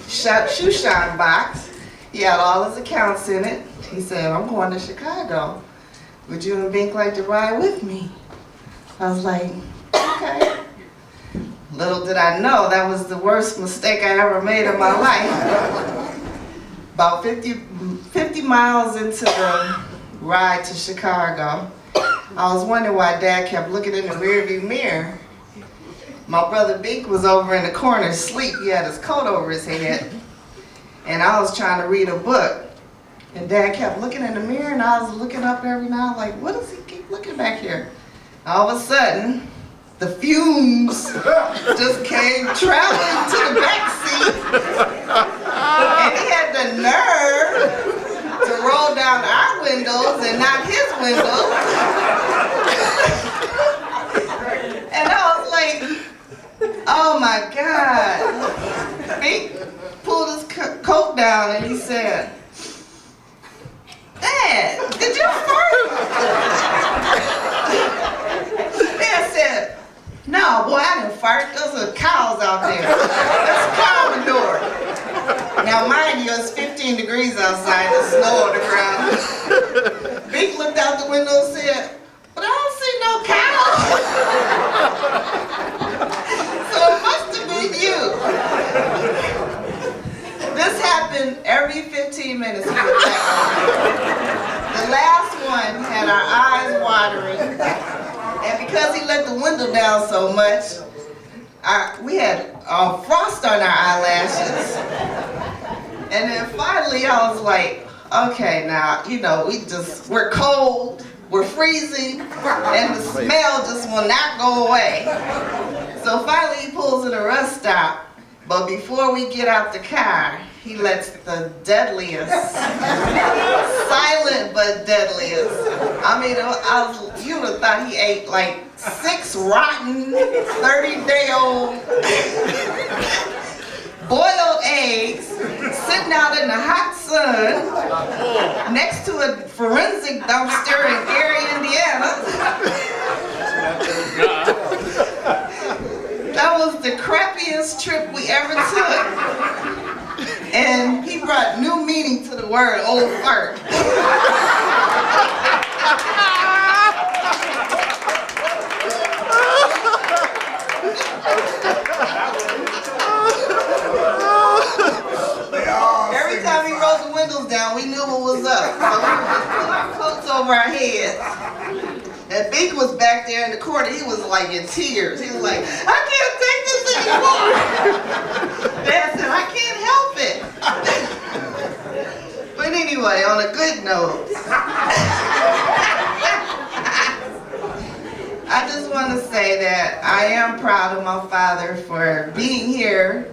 shoe shine box. He had all his accounts in it. He said, I'm going to Chicago. Would you and Bink like to ride with me? I was like, okay. Little did I know that was the worst mistake I ever made in my life. About 50 miles into the ride to Chicago, I was wondering why Dad kept looking in the rearview mirror. My brother Bink was over in the corner asleep. He had his coat over his head. And I was trying to read a book. And Dad kept looking in the mirror, and I was looking up every now, like, what does he keep looking back here? All of a sudden, the fumes just came traveling to the back seat. And he had the nerve to roll down our windows and not his windows. And I was like, oh my God. He pulled his coat down and he said, Dad, did you fart? Dad said, no, boy, I didn't fart. Those are cows out there. That's a cow manure. Now, mind you, it's 15 degrees outside, there's snow on the ground. Bink looked out the window and said, but I don't see no cow. So it must have been you. This happened every 15 minutes. The last one had our eyes watering. And because he let the window down so much, we had frost on our eyelashes. And then finally I was like, okay, now, you know, we're cold, we're freezing, and the smell just will not go away. So finally he pulls in a rest stop. But before we get out the car, he lets the deadliest, silent but deadliest. I mean, you would have thought he ate like 6 rotten, 30-day-old boiled eggs, sitting out in the hot sun, next to a forensic dumpster in Gary, Indiana. That was the crappiest trip we ever took. And he brought new meaning to the word old fart. Every time he rolled the windows down, we knew what was up. So we would just put our coats over our heads. And Bink was back there in the corner. He was like in tears. He was like, I can't take this anymore. Dad said, I can't help it. But anyway, on a good note, I just want to say that I am proud of my father for being here,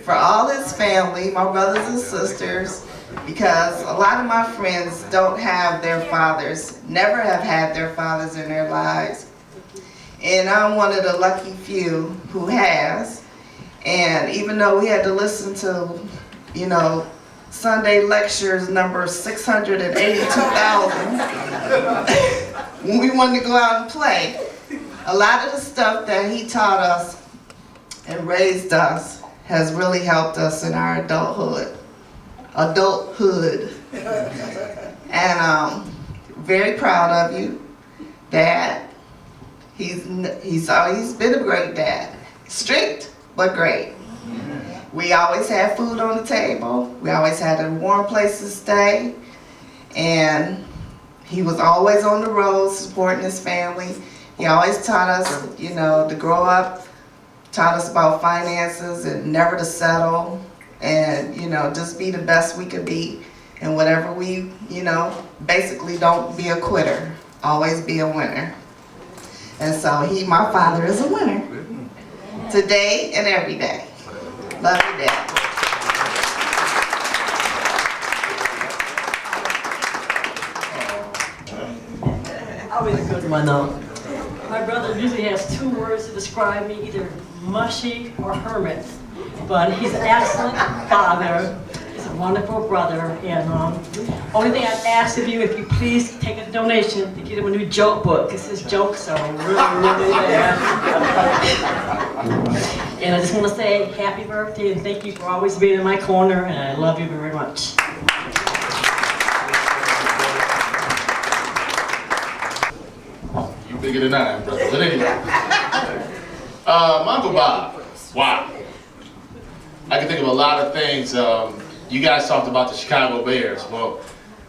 for all his family, my brothers and sisters, because a lot of my friends don't have their fathers, never have had their fathers in their lives. And I'm one of the lucky few who has. And even though we had to listen to, you know, Sunday lectures number 682,000 when we wanted to go out and play, a lot of the stuff that he taught us and raised us has really helped us in our adulthood. And very proud of you, Dad. He's been a great dad. Strict, but great. We always had food on the table. We always had a warm place to stay. And he was always on the road supporting his family. He always taught us, you know, to grow up, taught us about finances and never to settle. And, you know, just be the best we could be. And whatever we, you know, basically don't be a quitter. Always be a winner. And so my father is a winner. Today and every day. Love you, Dad. My brother usually has 2 words to describe me, either mushy or hermit. But he's an excellent father. He's a wonderful brother. And only thing I'd ask of you, if you please take a donation to get him a new joke book, because his jokes are really bad. And I just want to say happy birthday and thank you for always being in my corner, and I love you very much. You bigger than I am, brother. But anyway. My Uncle Bob. Wow. I can think of a lot of things. You guys talked about the Chicago Bears. Well,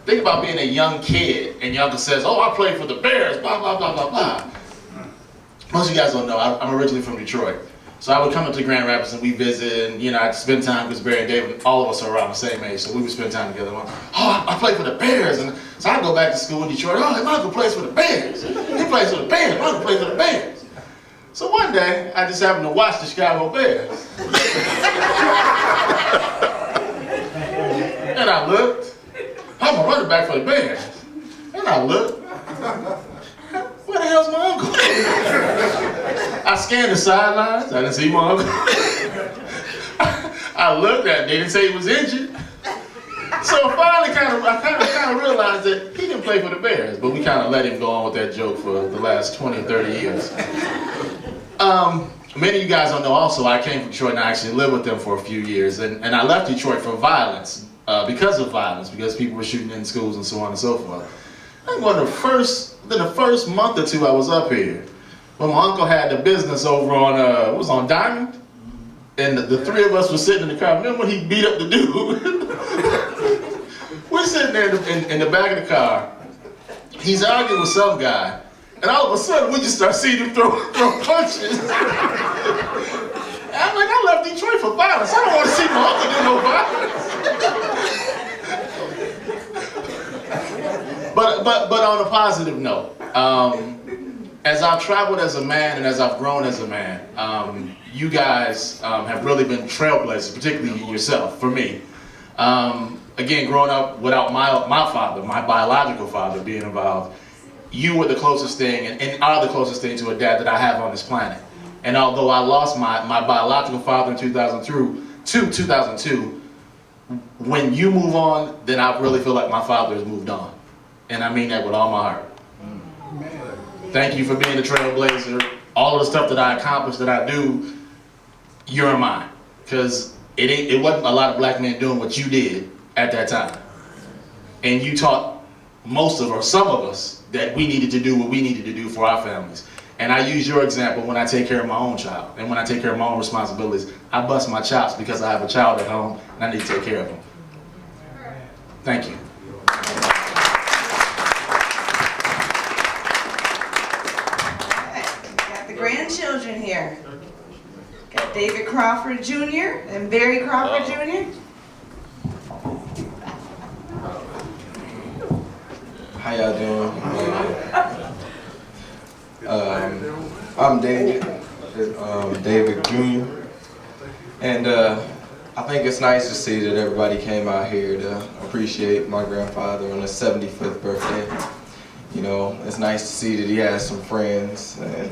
think about being a young kid and your uncle says, oh, I played for the Bears, blah, blah, blah, blah, blah. Most of you guys don't know, I'm originally from Detroit. So I would come up to Grand Rapids and we visit, and I'd spend time because Barry and David, all of us are around the same age, so we would spend time together. Oh, I played for the Bears. And so I'd go back to school in Detroit. Oh, my uncle plays for the Bears. He plays for the Bears. My uncle plays for the Bears. So one day, I just happened to watch the Chicago Bears. And I looked. I'm a running back for the Bears. And I looked. Where the hell's my uncle? I scanned the sidelines. I didn't see my uncle. I looked at it. They didn't say he was injured. So finally, I kind of realized that he didn't play for the Bears, but we kind of let him go on with that joke for the last 20, 30 years. Many of you guys don't know also, I came from Detroit and I actually lived with them for a few years. And I left Detroit for violence, because people were shooting in schools and so on and so forth. I think the first month or 2 I was up here, when my uncle had the business over on, it was on Diamond, and the 3 of us were sitting in the car. Remember when he beat up the dude? We're sitting there in the back of the car. He's arguing with some guy. And all of a sudden, we just start seeing him throw punches. And I'm like, I left Detroit for violence. I don't want to see my uncle do no violence. But on a positive note, as I've traveled as a man and as I've grown as a man, you guys have really been trailblazers, particularly yourself, for me. Again, growing up without my father, my biological father being involved, you were the closest thing and are the closest thing to a dad that I have on this planet. And although I lost my biological father in 2002, when you move on, then I really feel like my father has moved on. And I mean that with all my heart. Thank you for being a trailblazer. All of the stuff that I accomplished, that I do, you're mine. Because it wasn't a lot of black men doing what you did at that time. And you taught some of us, that we needed to do what we needed to do for our families. And I use your example when I take care of my own child. And when I take care of my own responsibilities, I bust my chops because I have a child at home and I need to take care of him. Thank you. Got the grandchildren here. Got David Crawford Jr. and Barry Crawford Jr. How y'all doing? I'm David, David Jr. And I think it's nice to see that everybody came out here to appreciate my grandfather on his 75th birthday. It's nice to see that he has some friends and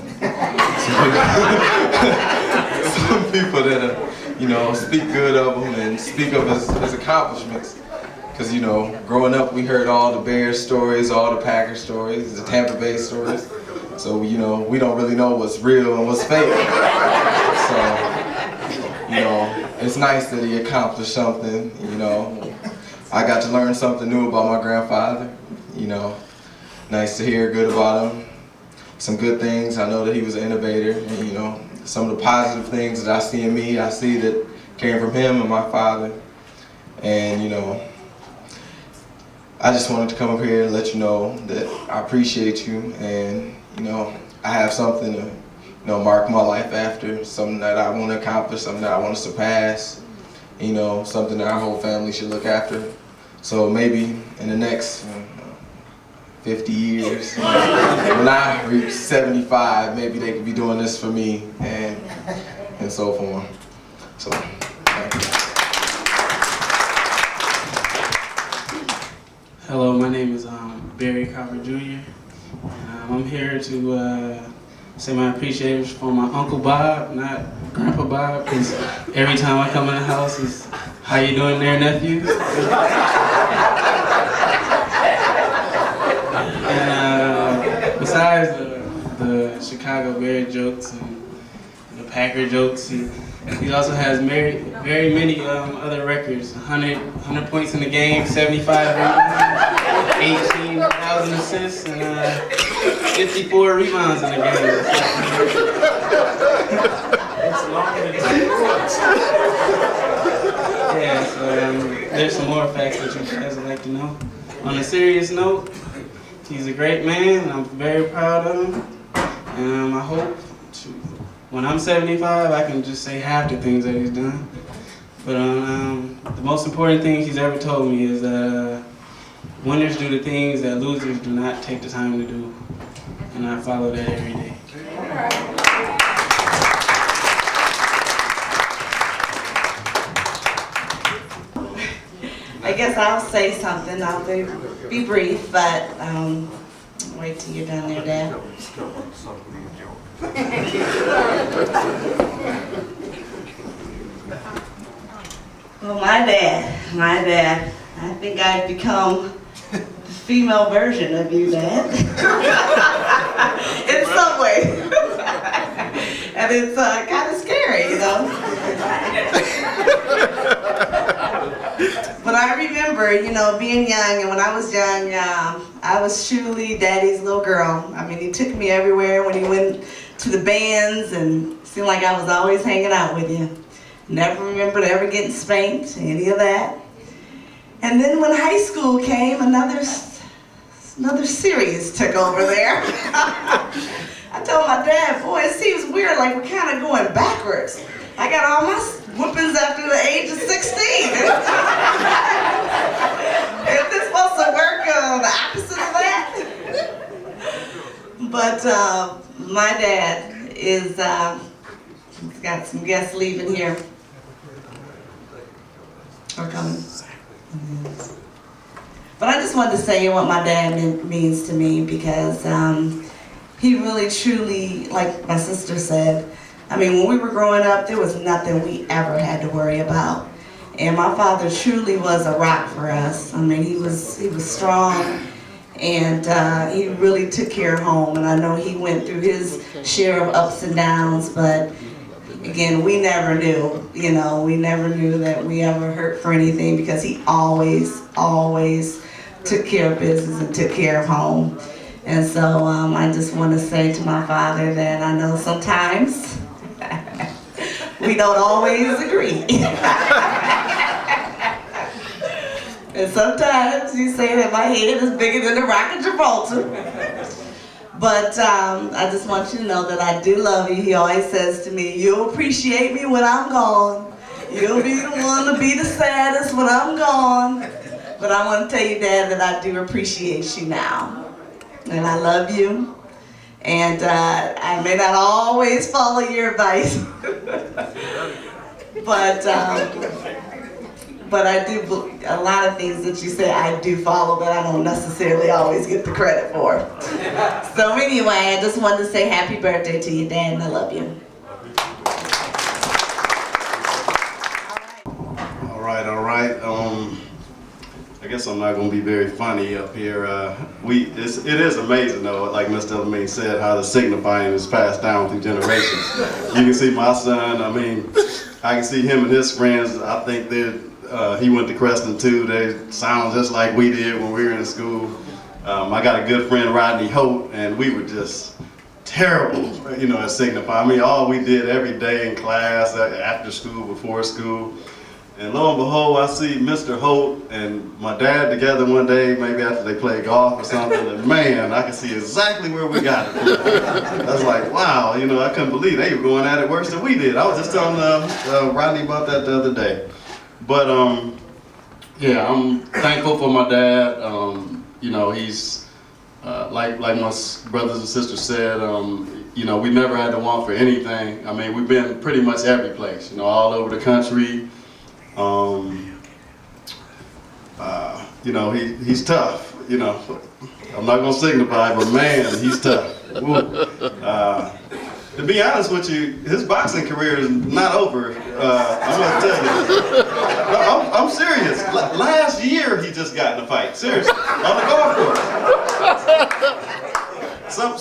some people that, speak good of him and speak of his accomplishments. Because, growing up, we heard all the Bears stories, all the Packers stories, the Tampa Bay stories. So, we don't really know what's real and what's fake. So, it's nice that he accomplished something, I got to learn something new about my grandfather, Nice to hear good about him. Some good things. I know that he was an innovator. And, some of the positive things that I see in me, I see that came from him and my father. And, I just wanted to come up here and let you know that I appreciate you, and I have something to mark my life after, something that I want to accomplish, something that I want to surpass, something that our whole family should look after. So maybe in the next 50 years, when I reach 75, maybe they could be doing this for me and so forth. So, thank you. Hello, my name is Barry Crawford Jr. I'm here to say my appreciation for my Uncle Bob, not Grandpa Bob, because every time I come in the house is, how you doing there, nephew? And besides the Chicago Bear jokes and the Packer jokes, he also has very many other records. 100 points in the game, 75 rebounds, 18,000 assists, and 54 rebounds in the game. Yeah, so there's some more facts that you guys would like to know. On a serious note, he's a great man, and I'm very proud of him. And I hope when I'm 75, I can just say half the things that he's done. But the most important thing he's ever told me is that winners do the things that losers do not take the time to do. And I follow that every day. I guess I'll say something. I'll be brief, but wait till you're done there, Dad. Well, my dad, I think I've become the female version of you, Dad. In some ways. And it's kind of scary, you know? But I remember, you know, being young, and when I was young, I was truly Daddy's little girl. I mean, he took me everywhere when he went to the bands, and it seemed like I was always hanging out with you. Never remembered ever getting spanked, any of that. And then when high school came, another series took over there. I told my dad, boy, it seems weird, like we're kind of going backwards. I got all my whoopings after the age of 16. Is this supposed to work the opposite of that? But my dad is, he's got some guests leaving here. Or coming. But I just wanted to say what my dad means to me, because he really truly, like my sister said, I mean, when we were growing up, there was nothing we ever had to worry about. And my father truly was a rock for us. I mean, he was strong, and he really took care of home. And I know he went through his share of ups and downs, but again, we never knew, you know, we never knew that we ever hurt for anything, because he always took care of business and took care of home. And so I just want to say to my father that I know sometimes we don't always agree. And sometimes you say that my head is bigger than the Rock of Gibraltar. But I just want you to know that I do love you. He always says to me, you'll appreciate me when I'm gone. You'll be the one to be the saddest when I'm gone. But I want to tell you, Dad, that I do appreciate you now. And I love you. And I may not always follow your advice. But I do, a lot of things that you say I do follow, but I don't necessarily always get the credit for. So anyway, I just wanted to say happy birthday to you, Dad, and I love you. All right. I guess I'm not going to be very funny up here. It is amazing, though, like Mr. Elaine said, how the signifying is passed down through generations. You can see my son, I mean, I can see him and his friends. I think he went to Creston too. They sound just like we did when we were in school. I got a good friend, Rodney Holt, and we were just terrible, you know, at signifying. I mean, all we did every day in class, after school, before school. And lo and behold, I see Mr. Holt and my dad together one day, maybe after they played golf or something, and man, I can see exactly where we got it from. I was like, wow, you know, I couldn't believe they were going at it worse than we did. I was just telling Rodney about that the other day. But yeah, I'm thankful for my dad. You know, he's, like my brothers and sisters said, you know, we never had to want for anything. I mean, we've been pretty much every place, you know, all over the country. You know, he's tough, you know. I'm not gonna signify, but man, he's tough. To be honest with you, his boxing career is not over. I'm gonna tell you. No, I'm serious. Last year he just got in a fight. Seriously, on the golf course. Some,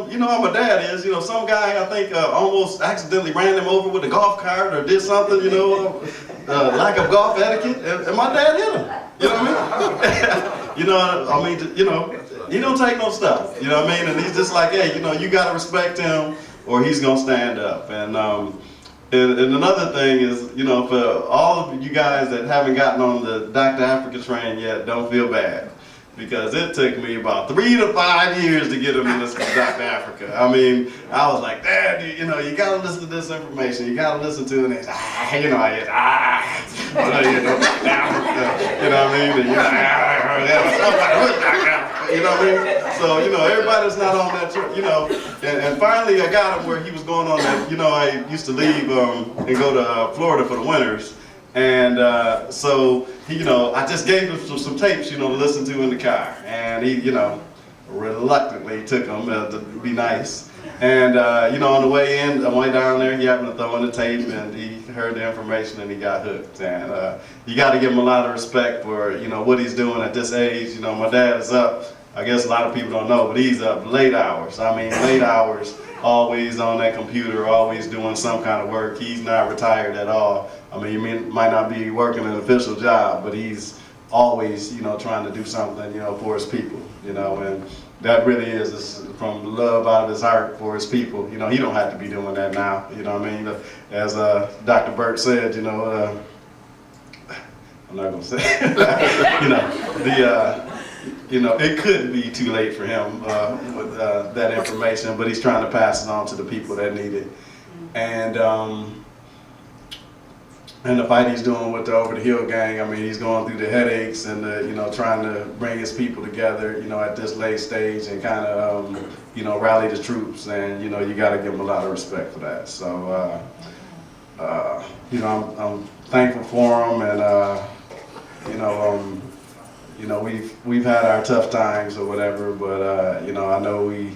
you know how my dad is, you know, some guy, I think, almost accidentally ran him over with a golf cart or did something, you know, lack of golf etiquette, and my dad hit him, you know what I mean? You know, he don't take no stuff, you know what I mean? And he's just like, hey, you know, you gotta respect him or he's gonna stand up. And another thing is, you know, for all of you guys that haven't gotten on the Dr. Africa train yet, don't feel bad. Because it took me about 3 to 5 years to get him to listen to Dr. Africa. I mean, I was like, Dad, you know, you gotta listen to this information. You gotta listen to it. And he's, you know, you know, Dr. Africa, you know what I mean? And you know what I mean? So, you know, everybody's not on that trip, you know. And finally, I got him where he was going on that, you know, I used to leave and go to Florida for the winters. And so, he, you know, I just gave him some tapes, you know, to listen to in the car. And he, you know, reluctantly took them to be nice. And, you know, on the way down there, he happened to throw in the tape and he heard the information and he got hooked. And you got to give him a lot of respect for, you know, what he's doing at this age. You know, my dad is up, I guess a lot of people don't know, but he's up late hours. I mean, late hours, always on that computer, always doing some kind of work. He's not retired at all. I mean, he might not be working an official job, but he's always, you know, trying to do something, you know, for his people, you know, and that really is from love out of his heart for his people. You know, he don't have to be doing that now, you know what I mean? As Dr. Burt said, you know, I'm not gonna say, you know, it could be too late for him with that information, but he's trying to pass it on to the people that need it. And the fight he's doing with the Over the Hill gang, I mean, he's going through the headaches and you know, trying to bring his people together, you know, at this late stage and kind of, you know, rally the troops. And you know, you got to give him a lot of respect for that. So, you know, I'm thankful for him, and you know, we've had our tough times or whatever, but you know, I know he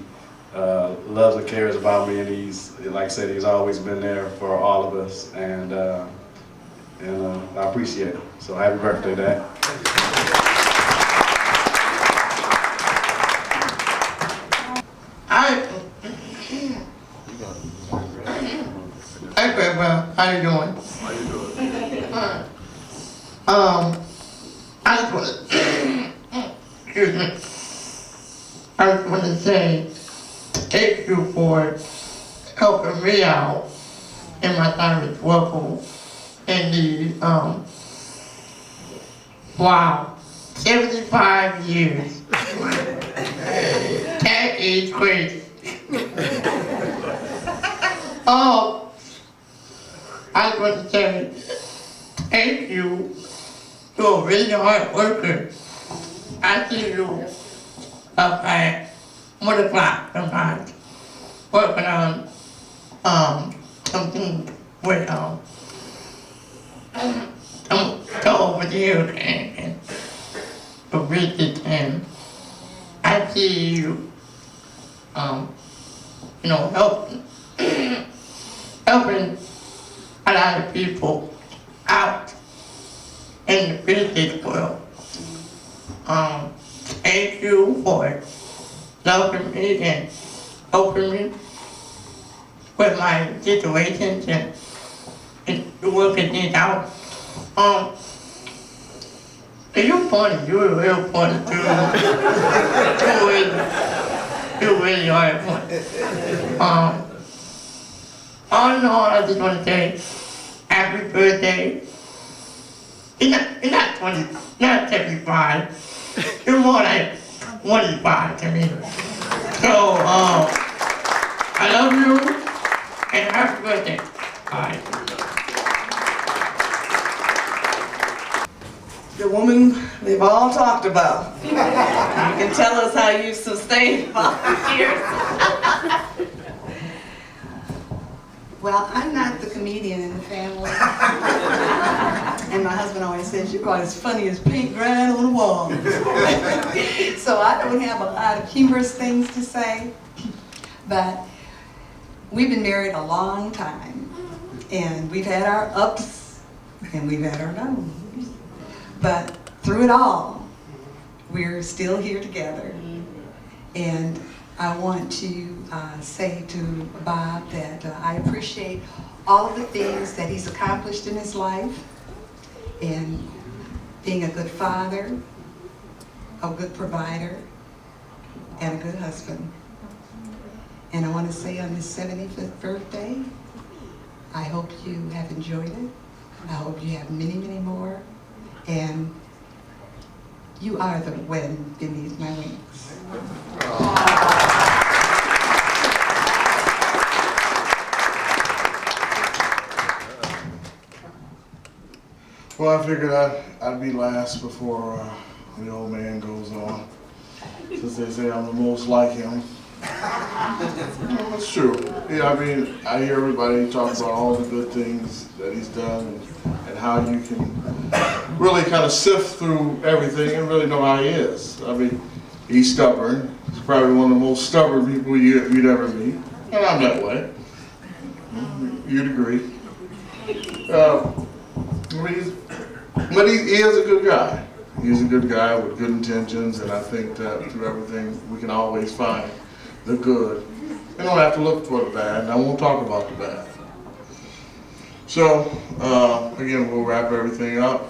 loves and cares about me, and he's, like I said, he's always been there for all of us, and I appreciate him. So happy birthday, Dad. Hey, Grandpa, how you doing? How you doing? I just want to, excuse me. I just want to say thank you for helping me out in my time at Welcome. In the, wow, 75 years. That is crazy. I just want to say thank you. You're a really hard worker. I see you up at 1 o'clock sometimes, working on something with go over there and visit, and I see you, you know, helping a lot of people out in the business world. Thank you for loving me and helping me with my situations and working it out. You're funny. You're real funny too. You really are funny. All in all, I just want to say happy birthday. You're not 20, not 75. You're more like 25 to me. So, I love you and happy birthday. Bye. The woman they've all talked about. You can tell us how you sustained 5 years. Well, I'm not the comedian in the family. And my husband always says, you are as funny as paint drying on the wall. So I don't have a lot of humorous things to say, but we've been married a long time, and we've had our ups and we've had our downs. But through it all, we're still here together. And I want to say to Bob that I appreciate all of the things that he's accomplished in his life, and being a good father, a good provider, and a good husband. And I want to say on his 75th birthday, I hope you have enjoyed it. I hope you have many, many more. And you are the wind beneath my wings. Well, I figured I'd be last before the old man goes on, since they say I'm the most like him. Well, that's true. Yeah, I mean, I hear everybody talk about all the good things that he's done and how you can really kind of sift through everything and really know how he is. I mean, he's stubborn. He's probably one of the most stubborn people you'd ever meet. And I'm that way. You'd agree. But he is a good guy. He's a good guy with good intentions, and I think that through everything we can always find the good. We don't have to look for the bad, and I won't talk about the bad. So, again, we'll wrap everything up.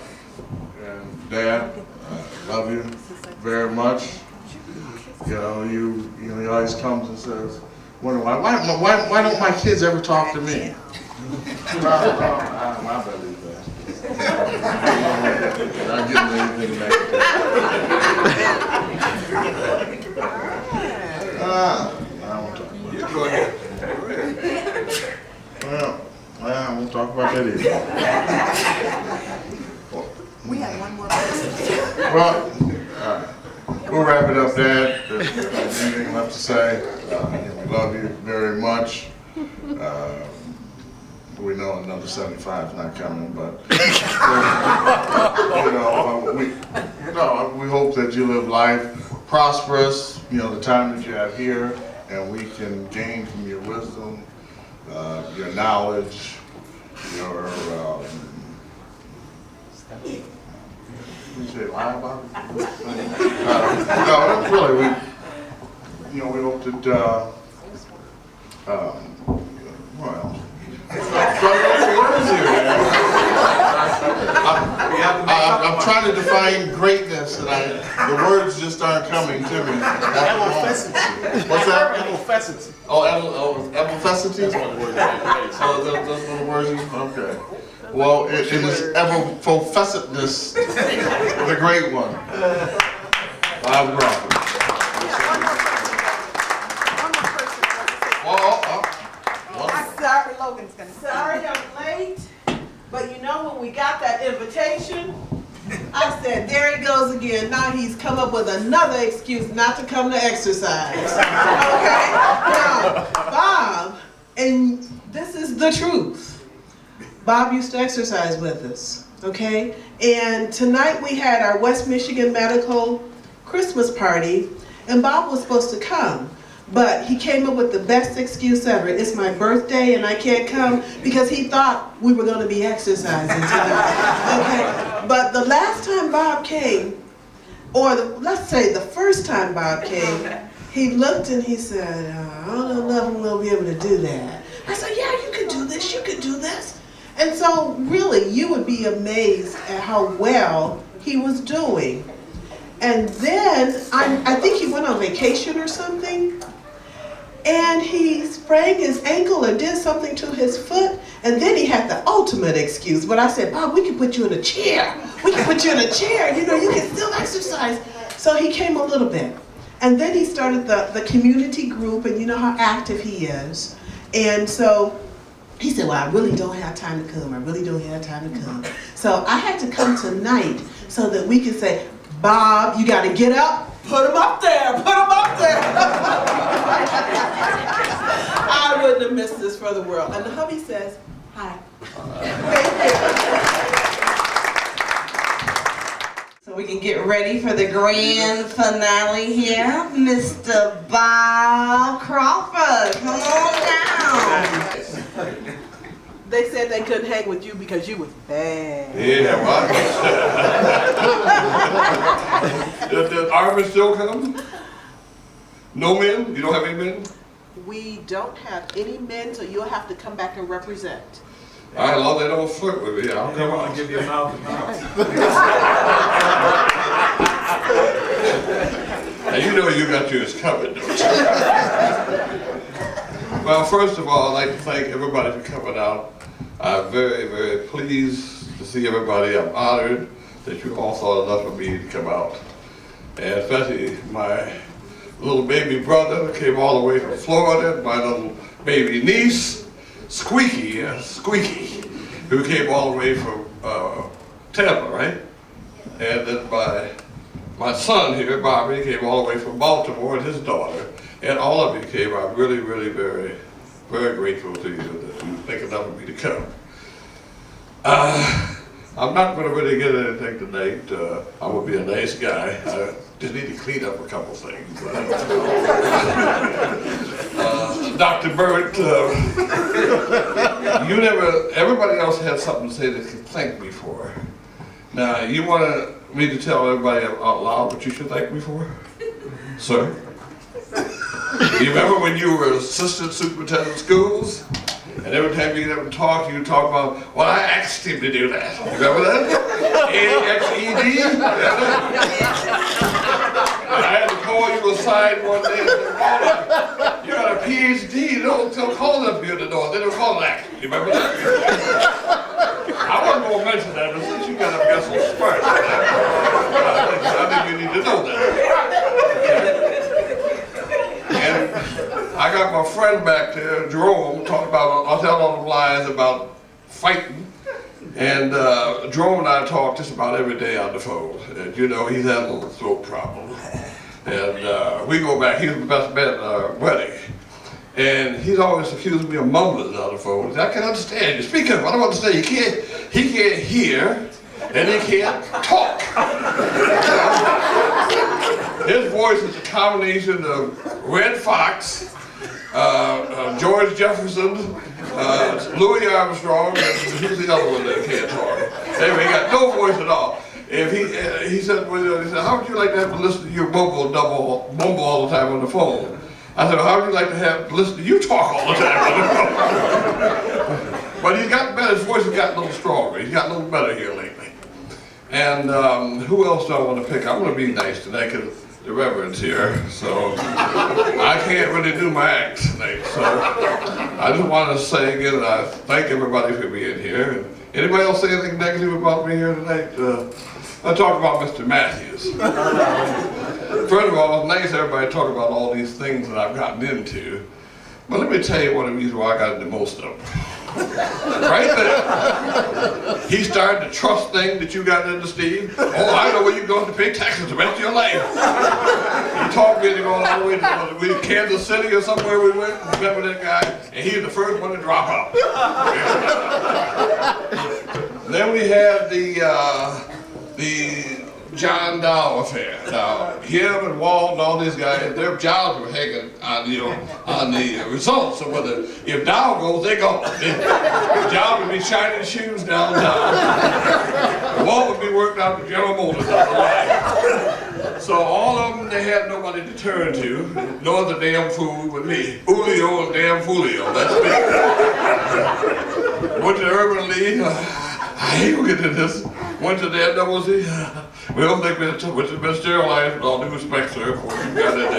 And Dad, I love you very much. You know, he always comes and says, why don't my kids ever talk to me? My belly is bad. Not getting anything back. I won't talk about that. Go ahead. Well, I won't talk about that either. We have one more person. Well, we'll wrap it up, Dad. There's anything left to say. We love you very much. We know another 75 is not coming, but we hope that you live life prosperous. You know, the time that you have here, and we can gain from your wisdom, your knowledge, your you say lie about it? No, really, we hope that well. I'm trying to define greatness, and the words just aren't coming to me. What's that? Epiphanicity. Oh, epiphanicity? That's one of the words. Oh, that's one of the words? Okay. Well, it is epiphanicness, the great one. Bob Crawford. Sorry, Logan's gonna say. Sorry I'm late, but you know when we got that invitation, I said, there he goes again. Now he's come up with another excuse not to come to exercise. Okay? Now, Bob, and this is the truth. Bob used to exercise with us, okay? And tonight we had our West Michigan Medical Christmas party, and Bob was supposed to come. But he came up with the best excuse ever. It's my birthday and I can't come, because he thought we were going to be exercising tonight. Okay? But the last time Bob came, or let's say the first time Bob came, he looked and he said, I don't know if I'm going to be able to do that. I said, yeah, you can do this, you can do this. And so really, you would be amazed at how well he was doing. And then, I think he went on vacation or something, and he sprained his ankle or did something to his foot, and then he had the ultimate excuse. But I said, Bob, we can put you in a chair. We can put you in a chair. You know, you can still exercise. So he came a little bit. And then he started the community group, and you know how active he is. And so he said, well, I really don't have time to come. I really don't have time to come. So I had to come tonight so that we could say, Bob, you got to get up. Put him up there. Put him up there. I wouldn't have missed this for the world. And the hubby says, hi. Thank you. get ready for the grand finale here. Mr. Bob Crawford, come on down. They said they couldn't hang with you because you was bad. Yeah, well, does Army still come? No men? You don't have any men? We don't have any men, so you'll have to come back and represent. All right, as long as they don't flirt with me, I'll come on. Give you a mouth to mouth. Now, you know you got yours covered, don't you? Well, first of all, I'd like to thank everybody for coming out. I'm very, very pleased to see everybody. I'm honored that you all thought enough of me to come out. And especially my little baby brother came all the way from Florida, my little baby niece, Squeaky, who came all the way from Tampa, right? And then my son here, Bobby, came all the way from Baltimore, and his daughter, and all of you came. I'm really, really very, very grateful to you that you think enough of me to come. I'm not going to really get anything tonight. I'm going to be a nice guy. I just need to clean up a couple things. Dr. Burt, everybody else had something to say that could thank me for. Now, you want me to tell everybody out loud what you should thank me for? Sir? You remember when you were assistant superintendent of schools? And every time you get up and talk, you talk about, well, I asked him to do that. You remember that? A-X-E-D? I had to call you aside one day and say, you got a PhD, don't call them for you to know. They don't call it acting. You remember that? I wasn't going to mention that, but since you got up here so smart, I think you need to know that. And I got my friend back there, Jerome, talking about, I'll tell all the lies about fighting. And Jerome and I talk just about every day on the phone. And you know, he's had a little throat problem. And we go back, he was the best man at our wedding. And he's always accused me of mumbling on the phone. I can't understand you. Speak up, I don't understand. He can't hear, and he can't talk. His voice is a combination of Red Fox, George Jefferson, Louis Armstrong, and who's the other one that can't talk? Anyway, he got no voice at all. If he said, how would you like to have to listen to you mumble all the time on the phone? I said, how would you like to have to listen to you talk all the time on the phone? But he's gotten better, his voice has gotten a little stronger. He's gotten a little better here lately. And who else do I want to pick? I'm going to be nice tonight because the Reverend's here, so I can't really do my act tonight. So I just want to say again that I thank everybody for being here. And anybody else say anything negative about me here tonight? I talk about Mr. Matthews. First of all, it's nice everybody talk about all these things that I've gotten into. But let me tell you one of the reasons why I got into most of them. Right there. He started the trust thing that you got into, Steve. Oh, I know where you're going to pay taxes the rest of your life. He talked me into going all the way to Kansas City or somewhere we went. Remember that guy? And he was the first one to drop out. Then we had the John Dow affair. Now, him and Walt and all these guys, their jobs were hanging on the results of whether if Dow goes, they go. The job would be shining shoes downtown. Walt would be working out the General Motors down the line. So all of them, they had nobody to turn to. No other damn fool with me. Julio and damn Fulio. That's me. Went to Urban League. I hate to get into this. Went to the NWC. We don't think which has been sterilized with all due respect, sir, of course you got it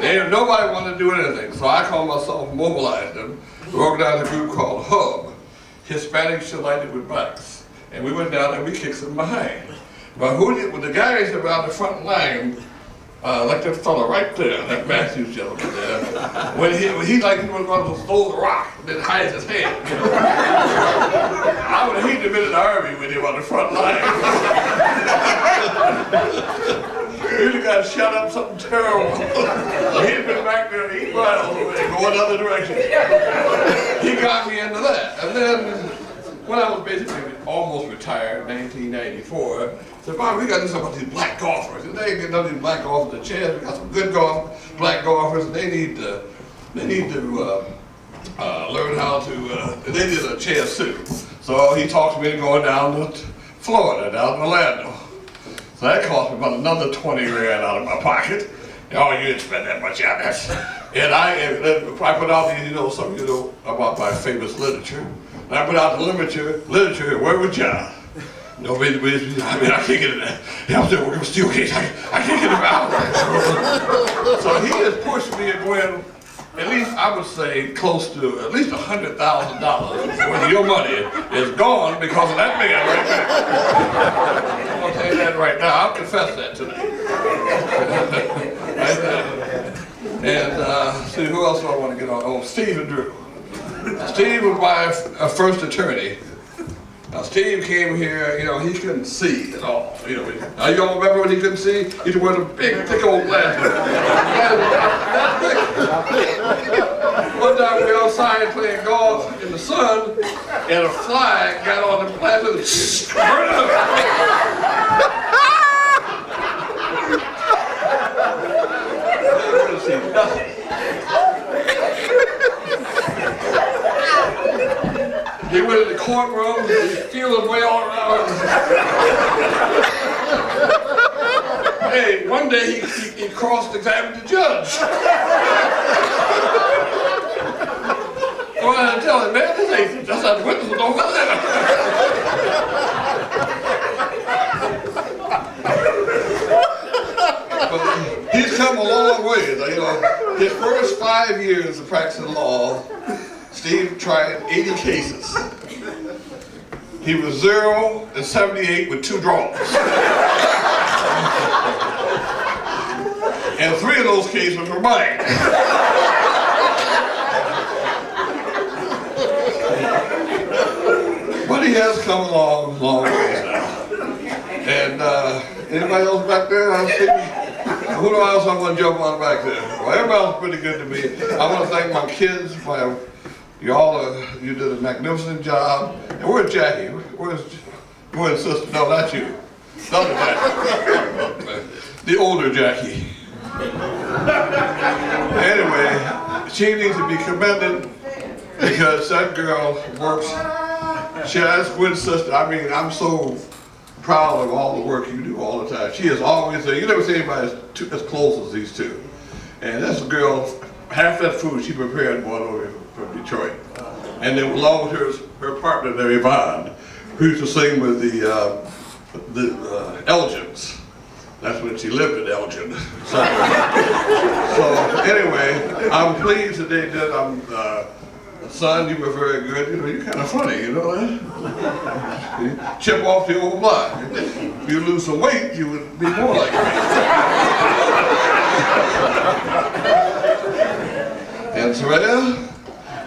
there. Nobody wanted to do anything, so I called myself, mobilized them. We organized a group called HUB, Hispanics United with Blacks. And we went down and we kicked them behind. But when the guys that were on the front line, like that fella right there, that Matthews gentleman there, when he was going to throw the rock and then hide his head. You know? I would have hated to be in the Army with him on the front line. He got shut up something terrible. He'd been back there 8 miles away, going the other direction. He got me into that. And then when I was basically almost retired in 1994, said, Bob, we got to do something about these black golfers. They ain't getting none of these black golfers a chance. We got some good black golfers, and they need to learn how to, they need a chance too. So he talked me into going down to Florida, down to Orlando. So that cost me about another 20 grand out of my pocket. Oh, you didn't spend that much out there. And I put out these, some, about my famous literature. And I put out the literature, where was John? Nobody, I can't get it there. I'm still working with steel case. I can't get it out. So he has pushed me to go in, at least I would say close to at least $100,000 worth of your money is gone because of that man right there. I'm going to tell you that right now. I'll confess that today. Right there. And see, who else do I want to get on? Oh, Steve and Drew. Steve was my first attorney. Now Steve came here, he couldn't see at all. Now you all remember when he couldn't see? He used to wear the big, thick old glasses. One time we were outside playing golf in the sun, and a fly got on the glasses and burned couldn't see nothing. They went in the courtroom, they feel his way all around. Hey, one day he cross-examined the judge. So I had to tell him, man, this ain't just that witness, don't go there. But he's come a long way. His first 5 years of practicing law, Steve tried 80 cases. He was 0 and 78 with 2 draws. And 3 of those cases were mine. But he has come a long, long ways now. And anybody else back there? Who else I want to jump on back there? Well, everybody's pretty good to me. I want to thank my kids, you did a magnificent job. And where's Jackie? Where's sister? No, not you. Not Jackie. The older Jackie. Anyway, she needs to be commended because that girl works. That's Gwen's sister. I mean, I'm so proud of all the work you do all the time. She is always there. You never see anybody as close as these two. And this girl, half that food she prepared brought over from Detroit. And then along with her partner there, Yvonne, who used to sing with the Elgins. That's when she lived in Elgin. So anyway, I'm pleased that they did. Son, you were very good. You're kind of funny, you know that? You chip off the old block. If you lose some weight, you would be more like me. And Soraya,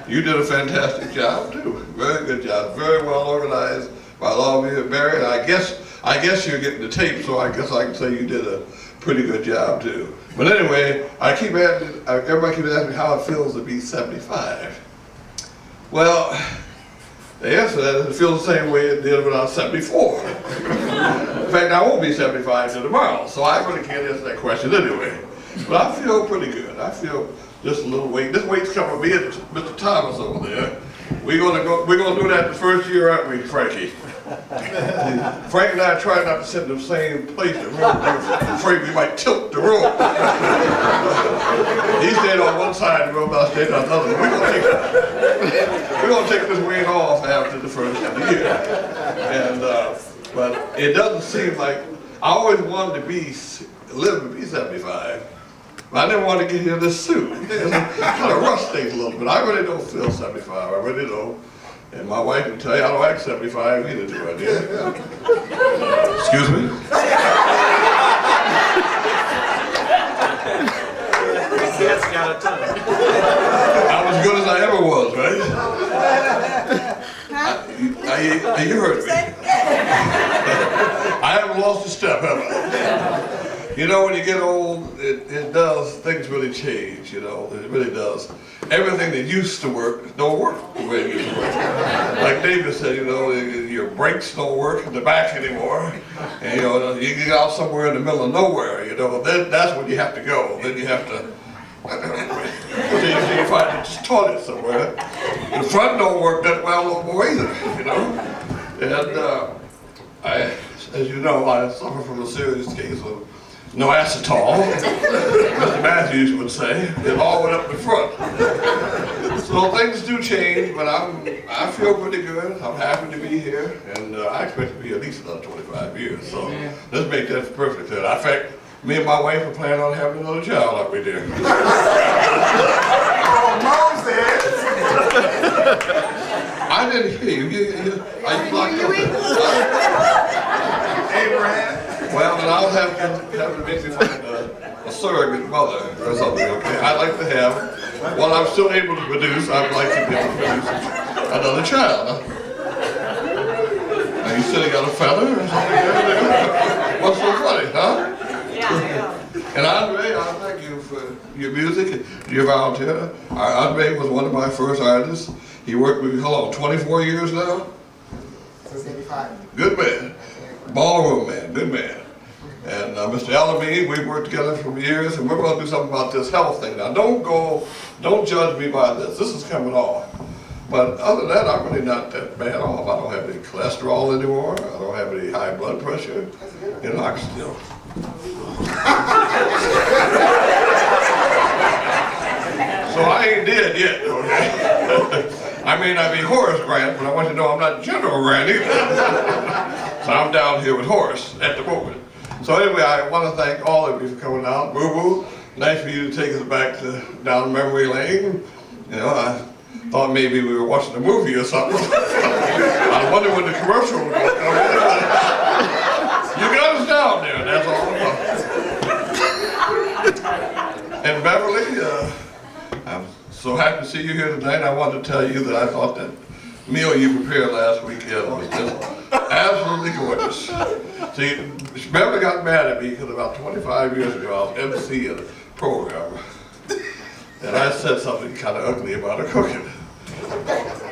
you did a fantastic job too. Very good job. Very well organized by all of you. Barry, I guess you're getting the tape, so I guess I can say you did a pretty good job too. But anyway, everybody keeps asking me how it feels to be 75. Well, the answer to that is it feels the same way it did when I was 74. In fact, I won't be 75 till tomorrow, so I really can't answer that question anyway. But I feel pretty good. I feel just a little weight. This weight's coming me and Mr. Thomas over there. We're gonna do that the first year, aren't we, Frankie? Frank and I try not to sit in the same place in the room. I'm afraid we might tilt the room. He stayed on one side of the room, I stayed on the other. We're going to take this weight off after the first of the year. And, but it doesn't seem like, I always wanted to live to be 75. But I never wanted to get here this soon. It kind of rushed things a little bit. I really don't feel 75, I really don't. And my wife can tell you I don't act 75 either, do I, dear? Excuse me? That's got a ton. I'm as good as I ever was, right? You heard me. I haven't lost a step, have I? You know, when you get old, it does, things really change, you know, it really does. Everything that used to work don't work the way it used to work. Like David said, you know, your brakes don't work in the back anymore. And, you know, you get out somewhere in the middle of nowhere, you know, that's when you have to go. Then you have to, you find a toilet somewhere. The front don't work that well no more either, you know. And as you know, I suffer from a serious case of no acetol, Mr. Matthews would say. It all went up the front. So things do change, but I feel pretty good. I'm happy to be here, and I expect to be at least another 25 years. So let's make that perfect. In fact, me and my wife are planning on having another child up in there. Oh, Moses! I didn't hear you. Are you blocked up? Abraham? Well, then I'll have to make me find a surrogate mother or something, okay? I'd like to have, while I'm still able to produce, I'd like to be able to produce another child. Are you sitting on a feather or something? What's so funny, huh? Yeah. And Andre, I thank you for your music, your volunteer. Andre was one of my first artists. He worked with me, how long, 24 years now? Since 85. Good man. Ballroom man, good man. And Mr. Alameen, we've worked together for years, and we're going to do something about this health thing. Now, don't judge me by this. This is coming off. But other than that, I'm really not that bad off. I don't have any cholesterol anymore. I don't have any high blood pressure. You know, I can still. So I ain't dead yet, okay? I may not be Horace Grant, but I want you to know I'm not General Grant either. So I'm down here with Horace at the moment. So anyway, I want to thank all of you for coming out. Boo Boo, nice for you to take us back down memory lane. You know, I thought maybe we were watching a movie or something. I wonder when the commercial would come in. You got us down there, that's all. And Beverly, I'm so happy to see you here tonight. I wanted to tell you that I thought that meal you prepared last weekend was just absolutely gorgeous. See, Beverly got mad at me because about 25 years ago I was emceeing a program. And I said something kind of ugly about her cooking.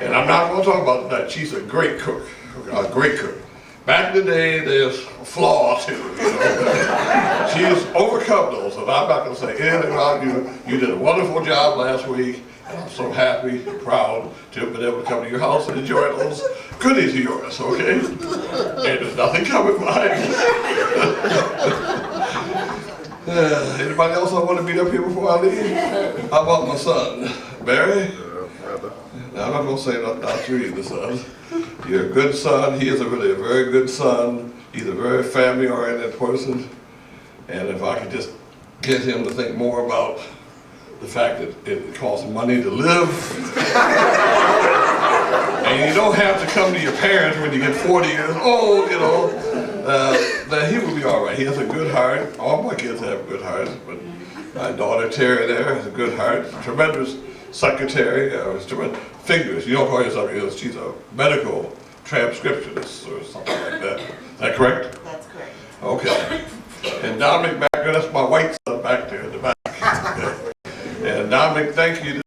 And I'm not going to talk about that. She's a great cook, a great cook. Back in the day, there's a flaw too, you know. She's overcome those, and I'm not going to say anything about you. You did a wonderful job last week, and I'm so happy and proud to have been able to come to your house and enjoy those goodies of yours, okay? And there's nothing coming by. Anybody else I want to meet up here before I leave? How about my son, Barry? Now, I'm not going to say nothing about you either, son. You're a good son. He is really a very good son. He's a very family-oriented person. And if I could just get him to think more about the fact that it costs money to live. And you don't have to come to your parents when you get 40 years old, you know. That he will be all right. He has a good heart. All my kids have good hearts, but my daughter Terry there has a good heart. Tremendous secretary, fingers. You don't call yourself, she's a medical transcriptionist or something like that. Is that correct? That's correct. Okay. And Dominic back there, that's my white son back there in the back. Okay. And Dominic, thank you.